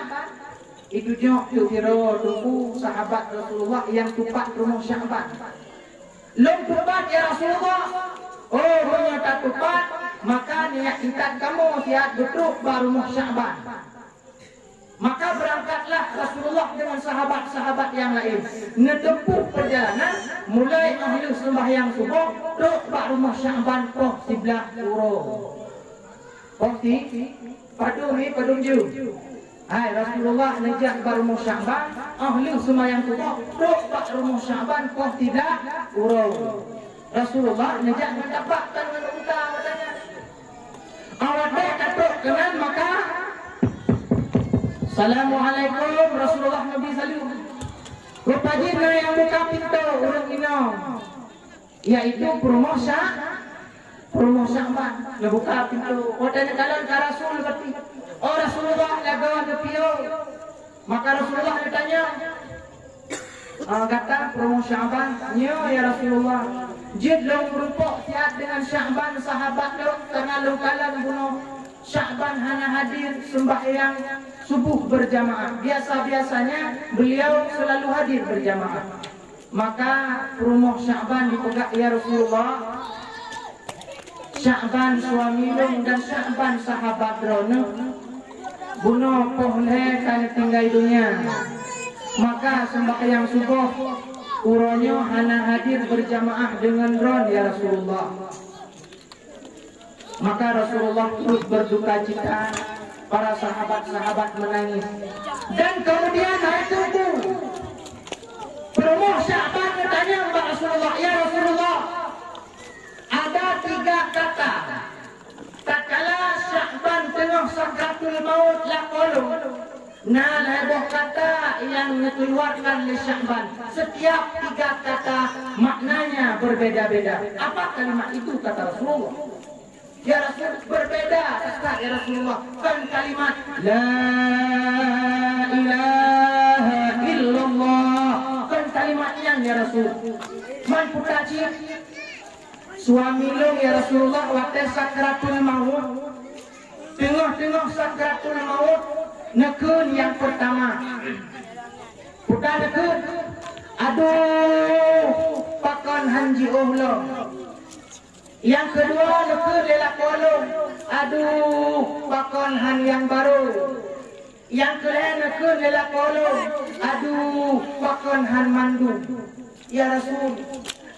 [SPEAKER 1] itu jauh tunggu sahabat Rasulullah yang tepat rumah Sya'ban. Lom tepat ya Rasulullah. Oh, hanya tak tepat, maka niat kita kamu siap duduk baru rumah Sya'ban. Maka berangkatlah Rasulullah dengan sahabat-sahabat yang lain menempuh perjalanan mulai ahli sembahyang subuh duduk baru rumah Sya'ban toh sebelah urang. Oh, padung ju. Hai Rasulullah nejak baru Sya'ban ahli sembahyang subuh duduk baru rumah Sya'ban kok tidak urang. Rasulullah nejak mendapatkan unta katanya. Awak katuk kenan maka Assalamualaikum Rasulullah Nabi salim. Rupanya yang buka pintu urang inau yaitu rumah Sya'ban. Dia buka pintu. Wadana kalan ka Rasul berarti. Oh Rasulullah lagawan nepio. Maka Rasulullah ditanya. Kata rumah Sya'ban, "Nyo ya Rasulullah. Jid long rumpok siap dengan Sya'ban sahabat lo karena long kalan bunuh Sya'ban hana hadir sembahyang subuh berjamaah. Biasa-biasanya beliau selalu hadir berjamaah. Maka rumah Sya'ban dipegang ya Rasulullah. Sya'ban suami long dan Sya'ban sahabat rono bunuh pohle kan tinggal dunia. Maka sembahyang subuh uronyo hana hadir berjamaah dengan ron ya Rasulullah." Maka Rasulullah terus berduka cita, para sahabat-sahabat menangis. Dan kemudian hari tunggu rumah Sya'ban bertanya kepada Rasulullah, "Ya Rasulullah, ada 3 kata tatkala Sya'ban tengah sakratul maut laqalu." Nah, heboh kata yang dikeluarkan oleh Sya'ban. Setiap 3 kata maknanya berbeda-beda. Apa kalimat itu kata Rasulullah? Ya Rasul berbeda kata ya Rasulullah. Kan kalimat La ilaha illallah. Kan kalimatnya ya Rasul. Man putaci suami lo ya Rasulullah waktu sakratul maut. Tengah-tengah sakratul maut nekun yang pertama. Bukan nekun. Aduh, pakon hanji Allah. Yang kedua nekun lela kolong. Aduh, pakon han yang baru. Yang kedua nekun lela kolong. Aduh, pakon han mandu. Ya Rasul,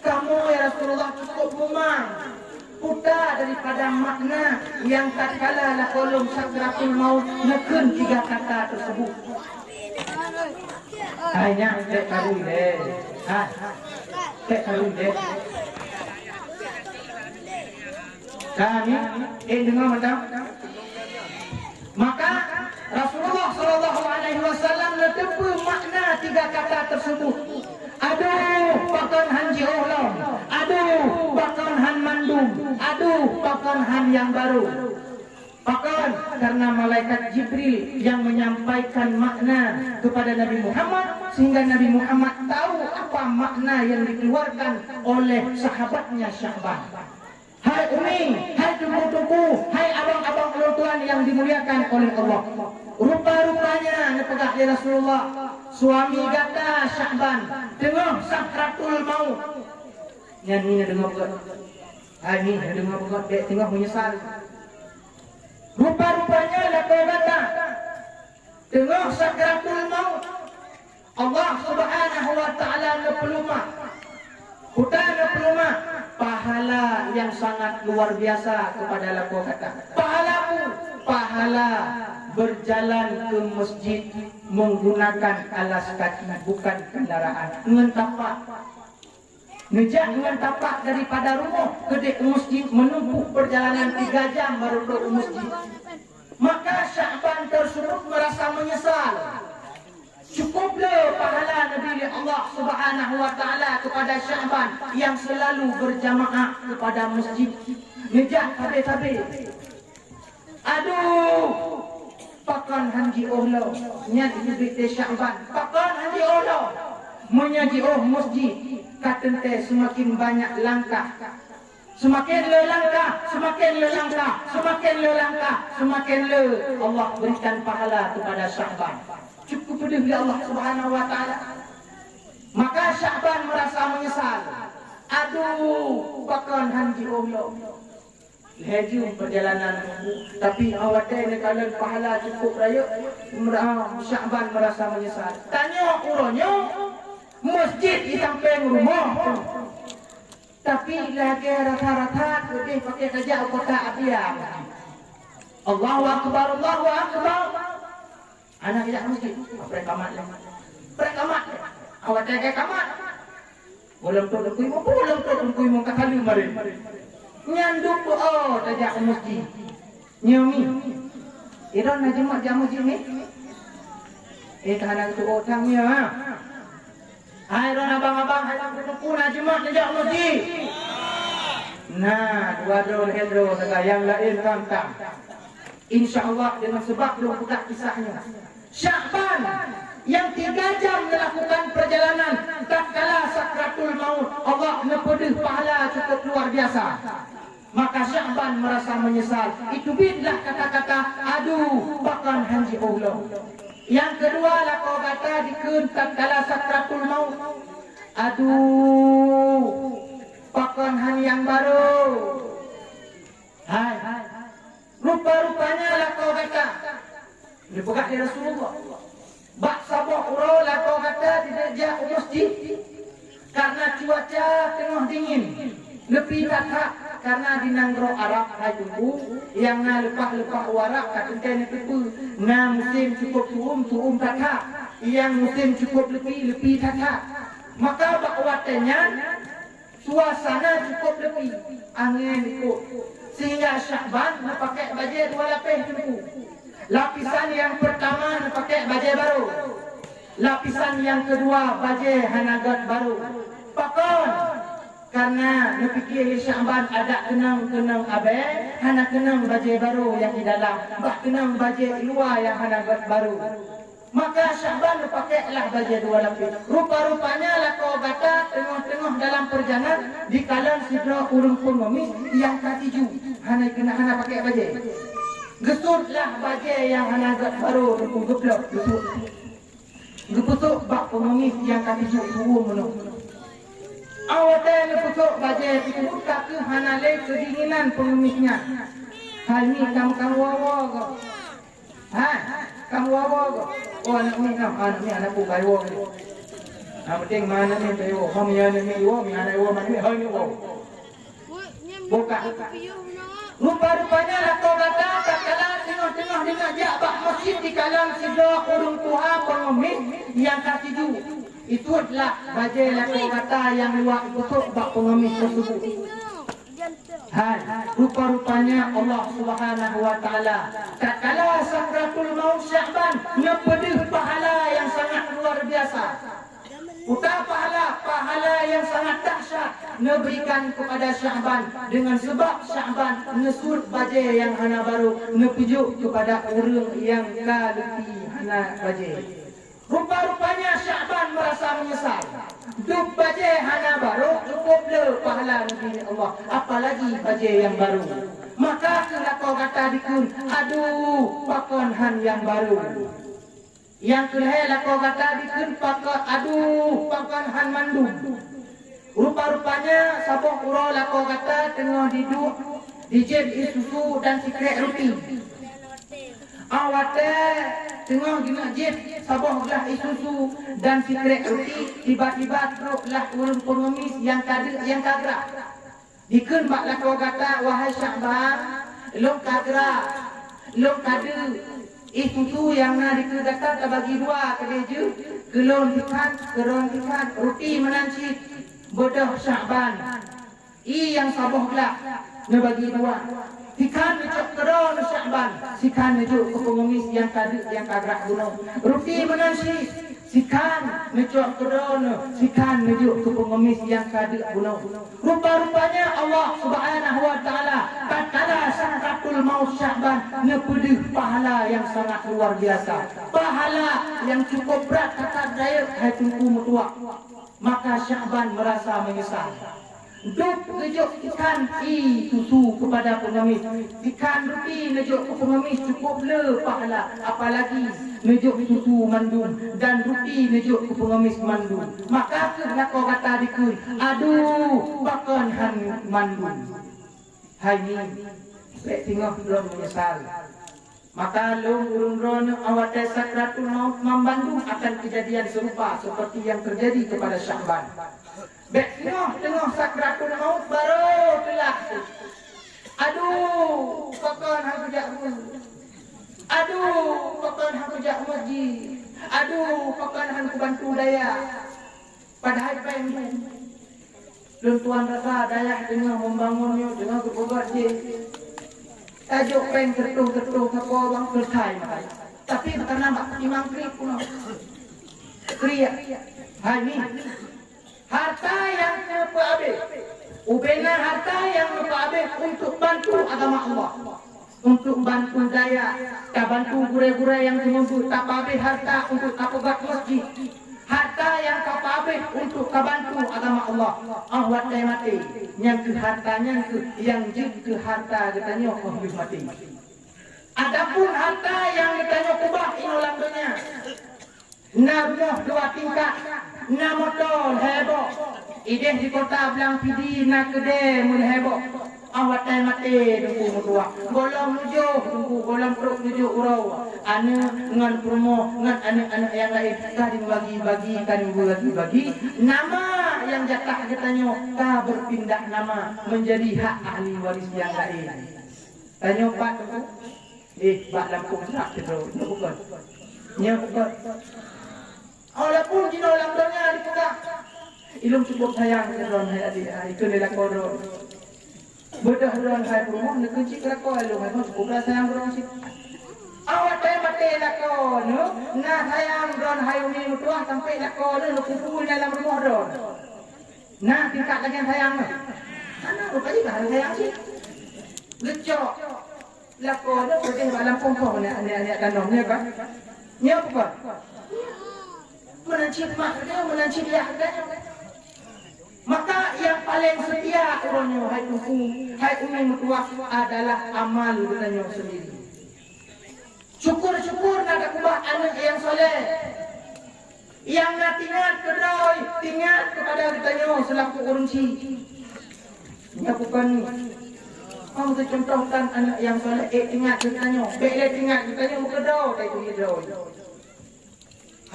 [SPEAKER 1] kamu ya Rasulullah cukup memang puta daripada makna yang tak kalah lah kolom sakratul maut nekun 3 kata tersebut. Hanya tak karun deh. Tak karun deh. Kami dengar macam. Maka Rasulullah sallallahu alaihi wasallam menetapkan makna 3 kata tersebut. Aduh, pakon hanji Allah. Aduh, pakon han mandum. Aduh, pakon han yang baru. Pakon karena malaikat Jibril yang menyampaikan makna kepada Nabi Muhammad sehingga Nabi Muhammad tahu apa makna yang dikeluarkan oleh sahabatnya Sya'ban. Hai Umi, hai tuku-tuku, hai abang-abang keluarga yang dimuliakan oleh Allah. Rupa-rupanya nepegah ya Rasulullah. Suami gata Sya'ban tengah sakratul maut. Nyanyi dengar buat. Hai ni dengar buat dia tengah menyesal. Rupa-rupanya lapor gata tengah sakratul maut. Allah Subhanahu wa taala nepeluma. Hutan nepeluma pahala yang sangat luar biasa kepada lako kata. Pahala berjalan ke masjid menggunakan alas kaki bukan kendaraan. Dengan tapak. Ngejak dengan tapak daripada rumah ke masjid menempuh perjalanan 3 jam baru ke masjid. Maka Sya'ban tersebut merasa menyesal. Cukuplah pahala Nabi Allah Subhanahu wa taala kepada Sya'ban yang selalu berjamaah kepada masjid. Ngejak habis-habis. Aduh, pakan hanji Allah nyat hibit Sya'ban. Pakan hanji Allah menyaji masjid. Katente semakin banyak langkah. Semakin le langkah, semakin le Allah berikan pahala kepada Sya'ban. Cukup peduli Allah Subhanahu wa taala. Maka Sya'ban merasa menyesal. Aduh, pakan hanji Allah. Laju perjalanan, tapi awak ni kalau pahala cukup raya, Sya'ban merasa menyesal. Tanya urangnya, masjid di samping rumah. Tapi lagi rata-rata lebih pakai kerja kota abiang. Allahu Akbar, Allahu Akbar. Anak tidak masjid. Perekamat. Awak jaga kamat. Belum tu kuih mu katalu mari. Nyanduk tajak masjid. Nyomi. Iron na jemaah masjid ni. Tahanan tu otangnya. Iron abang-abang puna jemaah tajak masjid. Nah, dua hedro yang lain kantang. InsyaAllah dengan sebab belum buka kisahnya. Sya'ban yang 3 jam melakukan perjalanan tak kala sakratul maut, Allah nepedih pahala cukup luar biasa. Maka Sya'ban merasa menyesal. Itu bidlah kata-kata aduh pakan hanji Allah. Yang kedua lah kau kata dikeun tak kala sakratul maut. Aduh pakan han yang baru. Hai. Rupa-rupanya lah kau kata dibuka di Rasulullah. Bak sabah urau lah kau kata tidak jauh masjid karena cuaca tengah dingin. Lebih tak karena di nanggro Arab hai tunggu yang na lepah-lepah warak katengkai ni tepu. Na musim cukup tuum tak yang musim cukup lebih tak. Maka bakwatnya suasana cukup lebih angin ikut. Sehingga Sya'ban nak pakai baju 2 lapis tunggu. Lapisan yang pertama nak pakai baju baru. Lapisan yang kedua baju hanagat baru. Pakon karena nak fikir Sya'ban ada kenang abe, hana kenang baju baru yang di dalam, bah kenang baju luar yang hanagat baru. Maka Sya'ban nak pakailah baju 2 lapis. Rupa-rupanya lah kau kata tengah-tengah dalam perjalanan di kalan sidra urung pengemis yang katiju. Hana pakai baju. Gesutlah baju yang hana agak baru geplok gesut. Geputuk bak pengemis yang katiju turun menung. Awatan geputuk baju itu tak ke hana le kedinginan pengemisnya. Hal ni kamu wawa kau. Kamu wawa kau. Oh anak ni anakku bayo ni. Penting mana ni bayo. Kau ni ni wo, anak wo mana ni hai ni wo. Buka. Rupa-rupanya lah kau kata tak kala tengah-tengah dengan jabak masjid di kalang sidra kurung tuha pengemis yang katiju. Itu adalah baju lah kau kata yang luar besok bak pengemis tersebut. Rupa-rupanya Allah Subhanahu wa taala tak kala sakratul maut Sya'ban nepedih pahala yang sangat luar biasa. Uta pahala yang sangat dahsyat neberikan kepada Sya'ban dengan sebab Sya'ban nesur baju yang hana baru nepujuk kepada orang yang kalepi hana baju. Rupa-rupanya Sya'ban merasa menyesal. Duk baju hana baru cukup le pahala Nabi Allah, apalagi baju yang baru. Maka kena kau kata dikun, aduh pakon han yang baru. Yang kedua lah kau kata dikun pakon, aduh pakon han mandum. Rupa-rupanya sabok urau lah kau kata tengah duduk dijed susu dan sikrek roti. Awate tengah di masjid sabah belah susu dan sikrek roti, tiba-tiba teruklah urang pengemis yang kagerak. Dikeun bak lako kata wahai Sya'ban, long kagra, long kadu. Itu yang na dikeun kata terbagi dua kedeju, gelon ikan, roti menanci bodoh Sya'ban. Yang saboh gelak na bagi dua. Ikan mejuk keron Sya'ban, sikan mejuk ke pengemis yang kadu yang kagrak gunung. Roti menanci sikan mejuk keron, sikan mejuk ke pengemis yang kadu gunung. Rupa-rupanya Allah Subhanahu wa taala tatkala sakratul maut Sya'ban nepedih pahala yang sangat luar biasa. Pahala yang cukup berat kata daya hai tungku mutua. Maka Sya'ban merasa menyesal. Duk nejuk ikan susu kepada pengemis. Ikan roti nejuk ke pengemis cukup le pahala. Apalagi nejuk susu mandum dan roti nejuk ke pengemis mandum. Maka nak kau kata dikun, aduh bakon han mandum. Hai ni, lek tengok belum menyesal. Maka urun-urun awat sakratul maut membandung akan kejadian serupa seperti yang terjadi kepada Sya'ban. Tengok sakratul maut baru telah. Aduh, pakon hang jakmu. Aduh, pakon hang jakmu ji. Aduh, pakon hang bantu daya. Padahal pengen tuan rasa daya dengan membangunnya dengan berbuat je. Tajuk peng tertuh apa bang selesai. Tapi karena imam krip pun. Kriya. Hai ni. Harta yang lupa habis. Ubena harta yang lupa habis untuk bantu agama Allah. Untuk bantu daya. Tak bantu gure-gure yang menunggu. Tak habis harta untuk kapugat masjid. Harta yang kau habis untuk bantu agama Allah. Allah mati. Yang ke hartanya yang ke harta katanya Allah mati. Adapun harta yang katanya kubah inolang dunia. Na rumah 2 tingkat, na motor heboh. Ideh di kota Belang Pidi na kedai mun heboh. Awak tai mati tunggu mutua. Golong nujuh tunggu golong perut nujuh urau. Ane dengan promo dengan anak-anak yang lain tadi bagi. Nama yang jatah katanya ta berpindah nama menjadi hak ahli waris yang lain. Tanya Pak tunggu. Pak Lampung Serak terus. Bukan. Nya bukan. Walaupun jino langdangnya dipegang. Ilum cukup sayang keron hai adik. Itu nilai koron. Bodoh orang hai rumah nak kunci kelako ilum hai cukup sayang orang sih. Awak teh mati lako no. Nah sayang ron hai umi mutua sampai lako no kumpul dalam rumah ron. Nah tingkat lagi sayang no. Mana rupanya bahasa sayang sih. Gecok. Lako no boleh dalam kompor ni anak-anak kanongnya kan. Nya apa? Menancip maknya, menancip harganya. Maka yang paling setia orangnya hai tungku, hai umi mutua adalah amal katanya sendiri. Syukur-syukur nak kubah anak yang soleh. Yang nak tinggal kedai, tinggal kepada katanya selaku urunci. Ini bukan kamu tu contohkan anak yang soleh, tinggal katanya, boleh tinggal katanya muka kedai, tak itu kedai.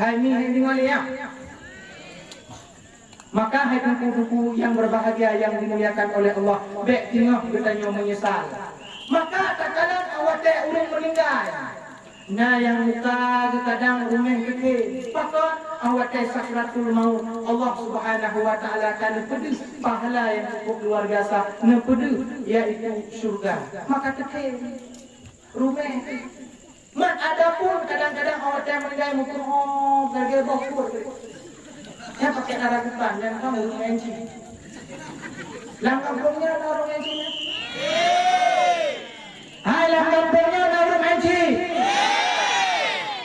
[SPEAKER 1] Hai ni tengok ya. Maka hai tungku-tungku yang berbahagia yang dimuliakan oleh Allah, baik tengok katanya menyesal. Maka tak kalah awak tak urung meninggal. Nah yang muka kadang rumah kecil. Pakon awak tak sakratul maut. Allah Subhanahu wa taala akan pedih pahala yang cukup luar biasa, nepedih yaitu surga. Maka kecil rumah man adapun kadang-kadang awak yang meninggal mungkin bergaya bokor. Saya pakai darah depan dan kamu mengenci. Langkah belumnya orang mengencinya. Hai langkah belumnya orang mengenci.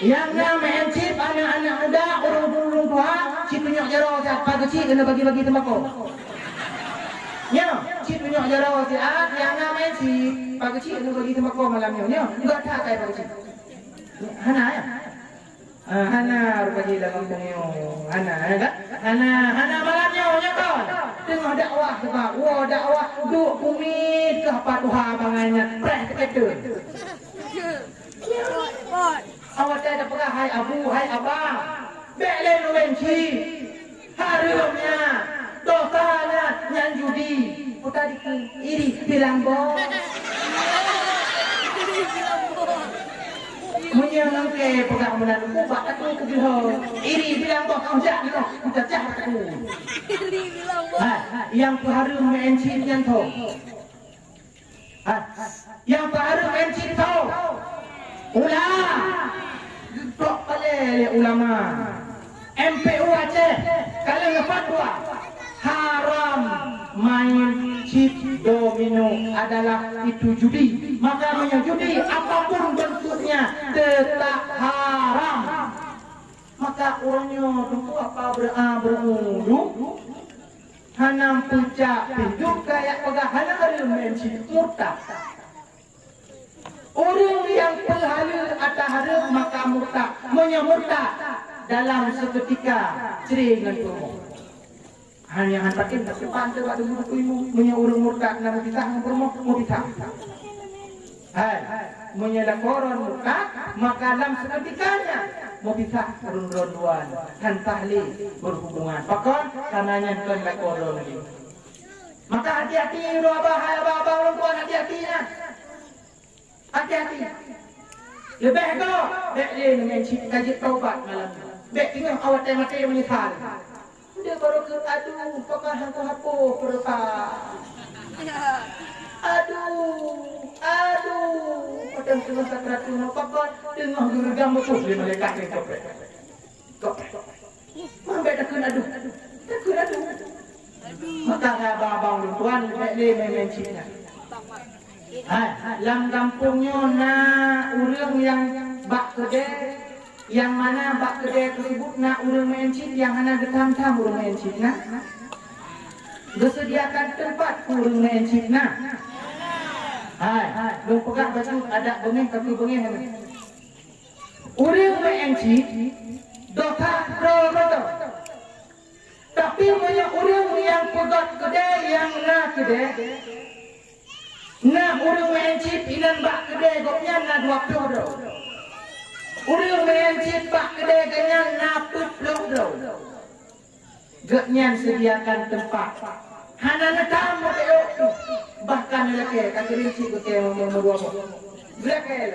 [SPEAKER 1] Yang nak mengenci anak-anak muda, urung-urung tua, si tunjuk jaro siapa kecil kena bagi-bagi tembakau. Ya, si tunjuk jaro siapa yang nak mengenci, pak kecil kena bagi tembakau malamnya. Ya, enggak tak kayak pak kecil. Hana ya? Hana rupanya dalam tengyo. Hana kan? Hana malamnya nyakon. Tengah dakwah sebab dakwah duk kumit ke apa tuha bangannya. Preh ketetu. Awak tak ada pegah hai abu, hai abang. Belen wenci. Harumnya dosanya nyan judi. tadi iri bilang bos. Menyang ke pegang menan kubak aku kebiho. Iri bilang bos kau jak gitu. Kita jak aku. Iri bilang bos. Yang baru main cinta tu. Yang baru main cinta. Kok oleh ulama MPU Aceh kalau ngefatwa haram main chip domino adalah itu judi, maka judi apapun bentuknya tetap haram. Maka orangnya tentu apa bermudu hanam pucak hidup kayak pegahan hari main chip murtad. Orang yang berhala atau harap maka murtad, menyamurtad dalam seketika ceringan promo. Hanya hantakin tak sepan tu ada mutuimu, menyurung murtad nama kita promo mau kita. Menyelakoran murtad maka dalam seketikanya mau kita ronduan kan tahlil berhubungan. Pakon karenanya kan lakoran lagi. Maka hati-hati doa bahaya orang tua hati-hatinya. Hati-hati. Lebih kau, bek dia dengan kaji taubat malam. Bek tengok awak mati menyesal. Dia baru ke aduh, pakar hantu hapo perpa. Aduh. Padahal tengah sakrat tengah pakar, tengah gergam betul dia malaikat ni kopek. Mampai takun aduh. Maka abang tuan bek dia main cipnya. Dalam kampungnya urang yang bak kedai, yang mana bak kedai tersebut urang mencit yang mana getam-tam urang mencit disediakan tempat urang mencit belum pegang baju ada bengeng kaki bengeng urang mencit dosa betul. Tapi banyak urang yang pegang kedai yang kedai urang mencit inan bak kedai gopnya 20 do. Urang mencit bak kedai ganyan 40 do. Gaknya sediakan tempat. Hana tamu teo bahkan leke kakirinci ke teo nomor 2. Leke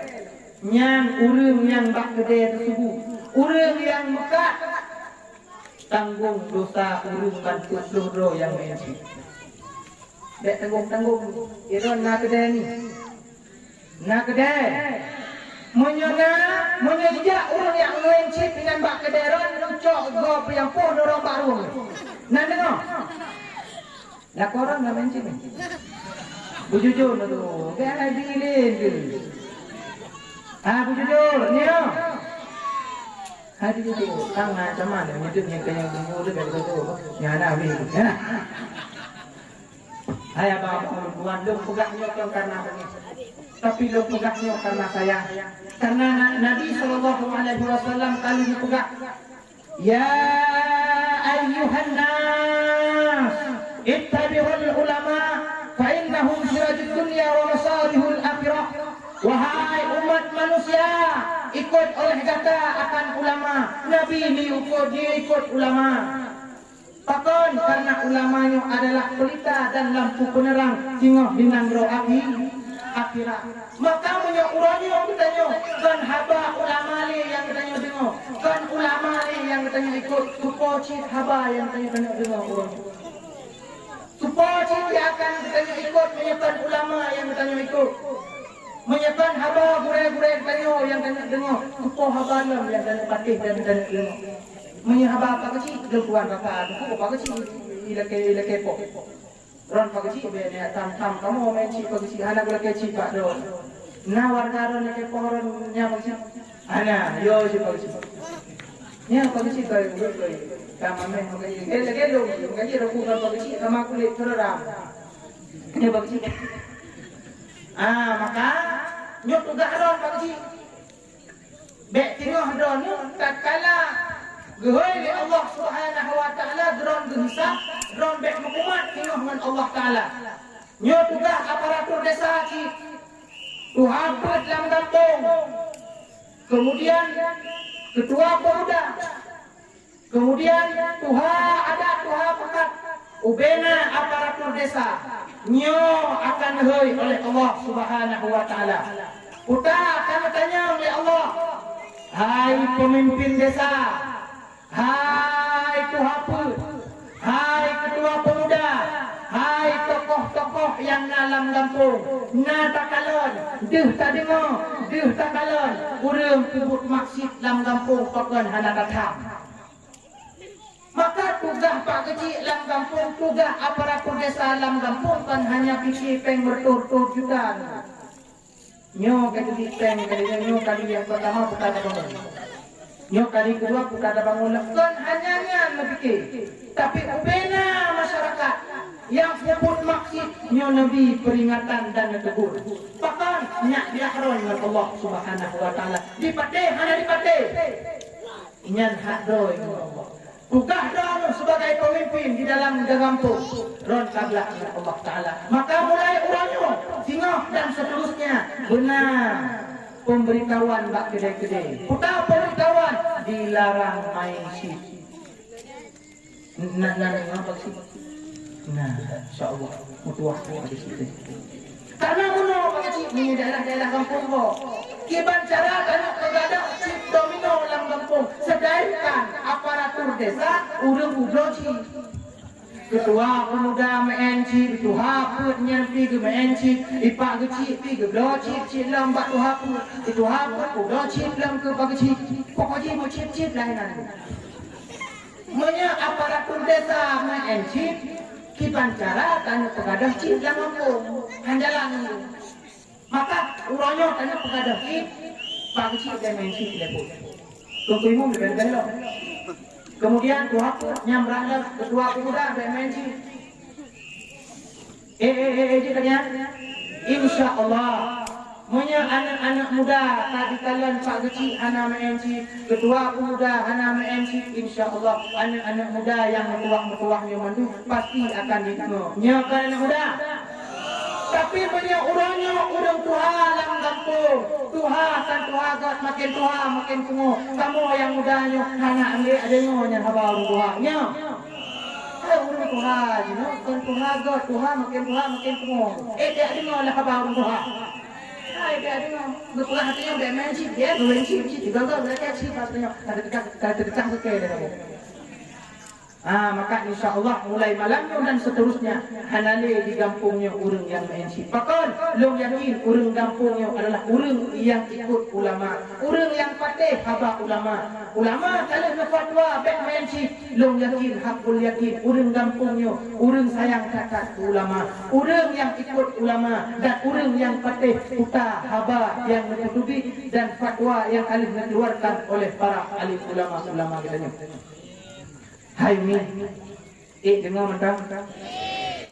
[SPEAKER 1] nyan urang yang bak kedai tersebut. Urang yang mekat tanggung dosa urang kan 40 do yang mencit. Dek tanggung iron nak kedai ni nak kedai menyejak orang yang mencit dengan bak kedai ron lucok gop yang pun orang baru nak dengar nak korang nak mencit ni bujujur tu kan dilin ke bujujur ni hadi tu tang macam mana hidup yang kaya tunggu dekat tu nyana ni nyana. Hai abang-abang, lu pegahnya karena ini. Tapi lu pegahnya karena saya. Karena Nabi SAW kali dipegah. Ya ayyuhan nas, ittabi'ul ulama, fa innahum sirajud dunya wa masarihul akhirah. Wahai umat manusia, ikut oleh kata akan ulama. Nabi ini ikut ulama. Pakon karena ulamanya adalah pelita dan lampu penerang tengok dinangro api akhirat. Maka urangnya katanya kan haba ulama li yang katanya dengar, kan ulama li yang katanya ikut supocit haba yang katanya dengar urang. Supocit dia akan katanya ikut menyepan ulama yang katanya ikut. Menyepan haba gure-gure katanya yang katanya dengar, supo haba yang katanya patih dan katanya dengar. Menyahaba apa kecil keluar kakak aku apa kecil ilake pok ron apa kecil beda tam kamu main cip apa kecil anak laki cip pak do nawar karon laki pohon nya apa kecil anak yo cip apa kecil nya apa kecil kau kamu main apa kecil gelo gaji aku apa kecil sama kulit teram nya apa kecil maka nyok juga ron apa kecil bek tengok ron tak kalah Gehoi Allah Subhanahu wa taala dron gehisap, dron bek hukumat tengok dengan Allah taala. Nyo tugas aparatur desa ci. Tuhan put dalam kampung. Kemudian ketua pemuda. Kemudian tuha pekat ubena aparatur desa. nyo akan hei oleh Allah Subhanahu wa taala. Uta akan tanya oleh Allah, hai pemimpin desa, hai tuhapu, hai ketua pemuda, hai tokoh-tokoh yang dalam kampung, na takalon, deuh tak dengar, deuh tak kalon, urang pubut maksud dalam kampung pakon hana datang. Maka tugas Pak Kecil dalam kampung, tugas aparatur desa dalam kampung kan hanya fikir peng bertur-tur juga. Nyo kali peng kali nyo kali yang pertama bukan bangun. Nyo kali kedua bukan bangun. Kan hanya fikir. Tapi ubena masyarakat yang sebut maksud nyo nabi peringatan dan tegur. Bahkan nyak diakron oleh Allah Subhanahu wa taala. Dipateh hanya dipateh. Inyan hak doi Allah. Tugas dong sebagai pemimpin di dalam kampung ron kablah Allah Ta'ala. Maka mulai urangnya singoh dan seterusnya benar pemberitahuan bak kedai-kedai. Putar pemberitahuan dilarang main sip. Nah, insyaAllah mutuah di situ. Karena uno pakcik ni daerah-daerah kampung ko. Kiban cara anak kegadang chip domino dalam kampung. Sedangkan aparatur desa urang udroci. Ketua pemuda MNC, ketua putnya pergi MNC, ipak kecil pergi udroci, cip lambat ketua put, ketua put udroci dalam ke pak kecil. Pokoknya mau cip-cip lain-lain. Menya aparatur desa MNC kiban cara tanya pegadang cip dalam kampung handalan. Maka urangnya tanya pegadang cip pak kecil dan MNC telepon. Tunggu berbeda. Kemudian Tuhan nyamrangan ketua pemuda BMNC. Katanya, insya Allah, punya anak-anak muda tadi kalian Pak Kecil anak MNC, ketua pemuda anak MNC, insya Allah anak-anak muda yang metuah-metuahnya mandu pasti akan ditengok. Nyakan anak muda. Tapi punya urangnya urang Tuhan dalam kampung. Tuhan kan Tuhan got makin Tuhan makin tengok. Kamu yang mudanya anak ambil adanya yang habang Tuhannya. Urang Tuhan, kan Tuhan got Tuhan makin tengok. Dia dengar lah habang Tuhan. Dia dengar. Betul hatinya bemen sih dia dua sih juga got mereka sih pastinya ada tercang sekali dia. Maka insya Allah mulai malamnya dan seterusnya hanale di kampungnya urang yang MNC. Bahkan long yakin urang kampungnya adalah urang yang ikut ulama, urang yang patih haba ulama. Ulama kalau fatwa baik MNC, long yakin hakul yakin urang kampungnya urang sayang kakat ulama, urang yang ikut ulama dan urang yang patih puta haba yang menutupi dan fatwa yang kali dikeluarkan oleh para alim ulama katanya. Hai ni, dengar mentang.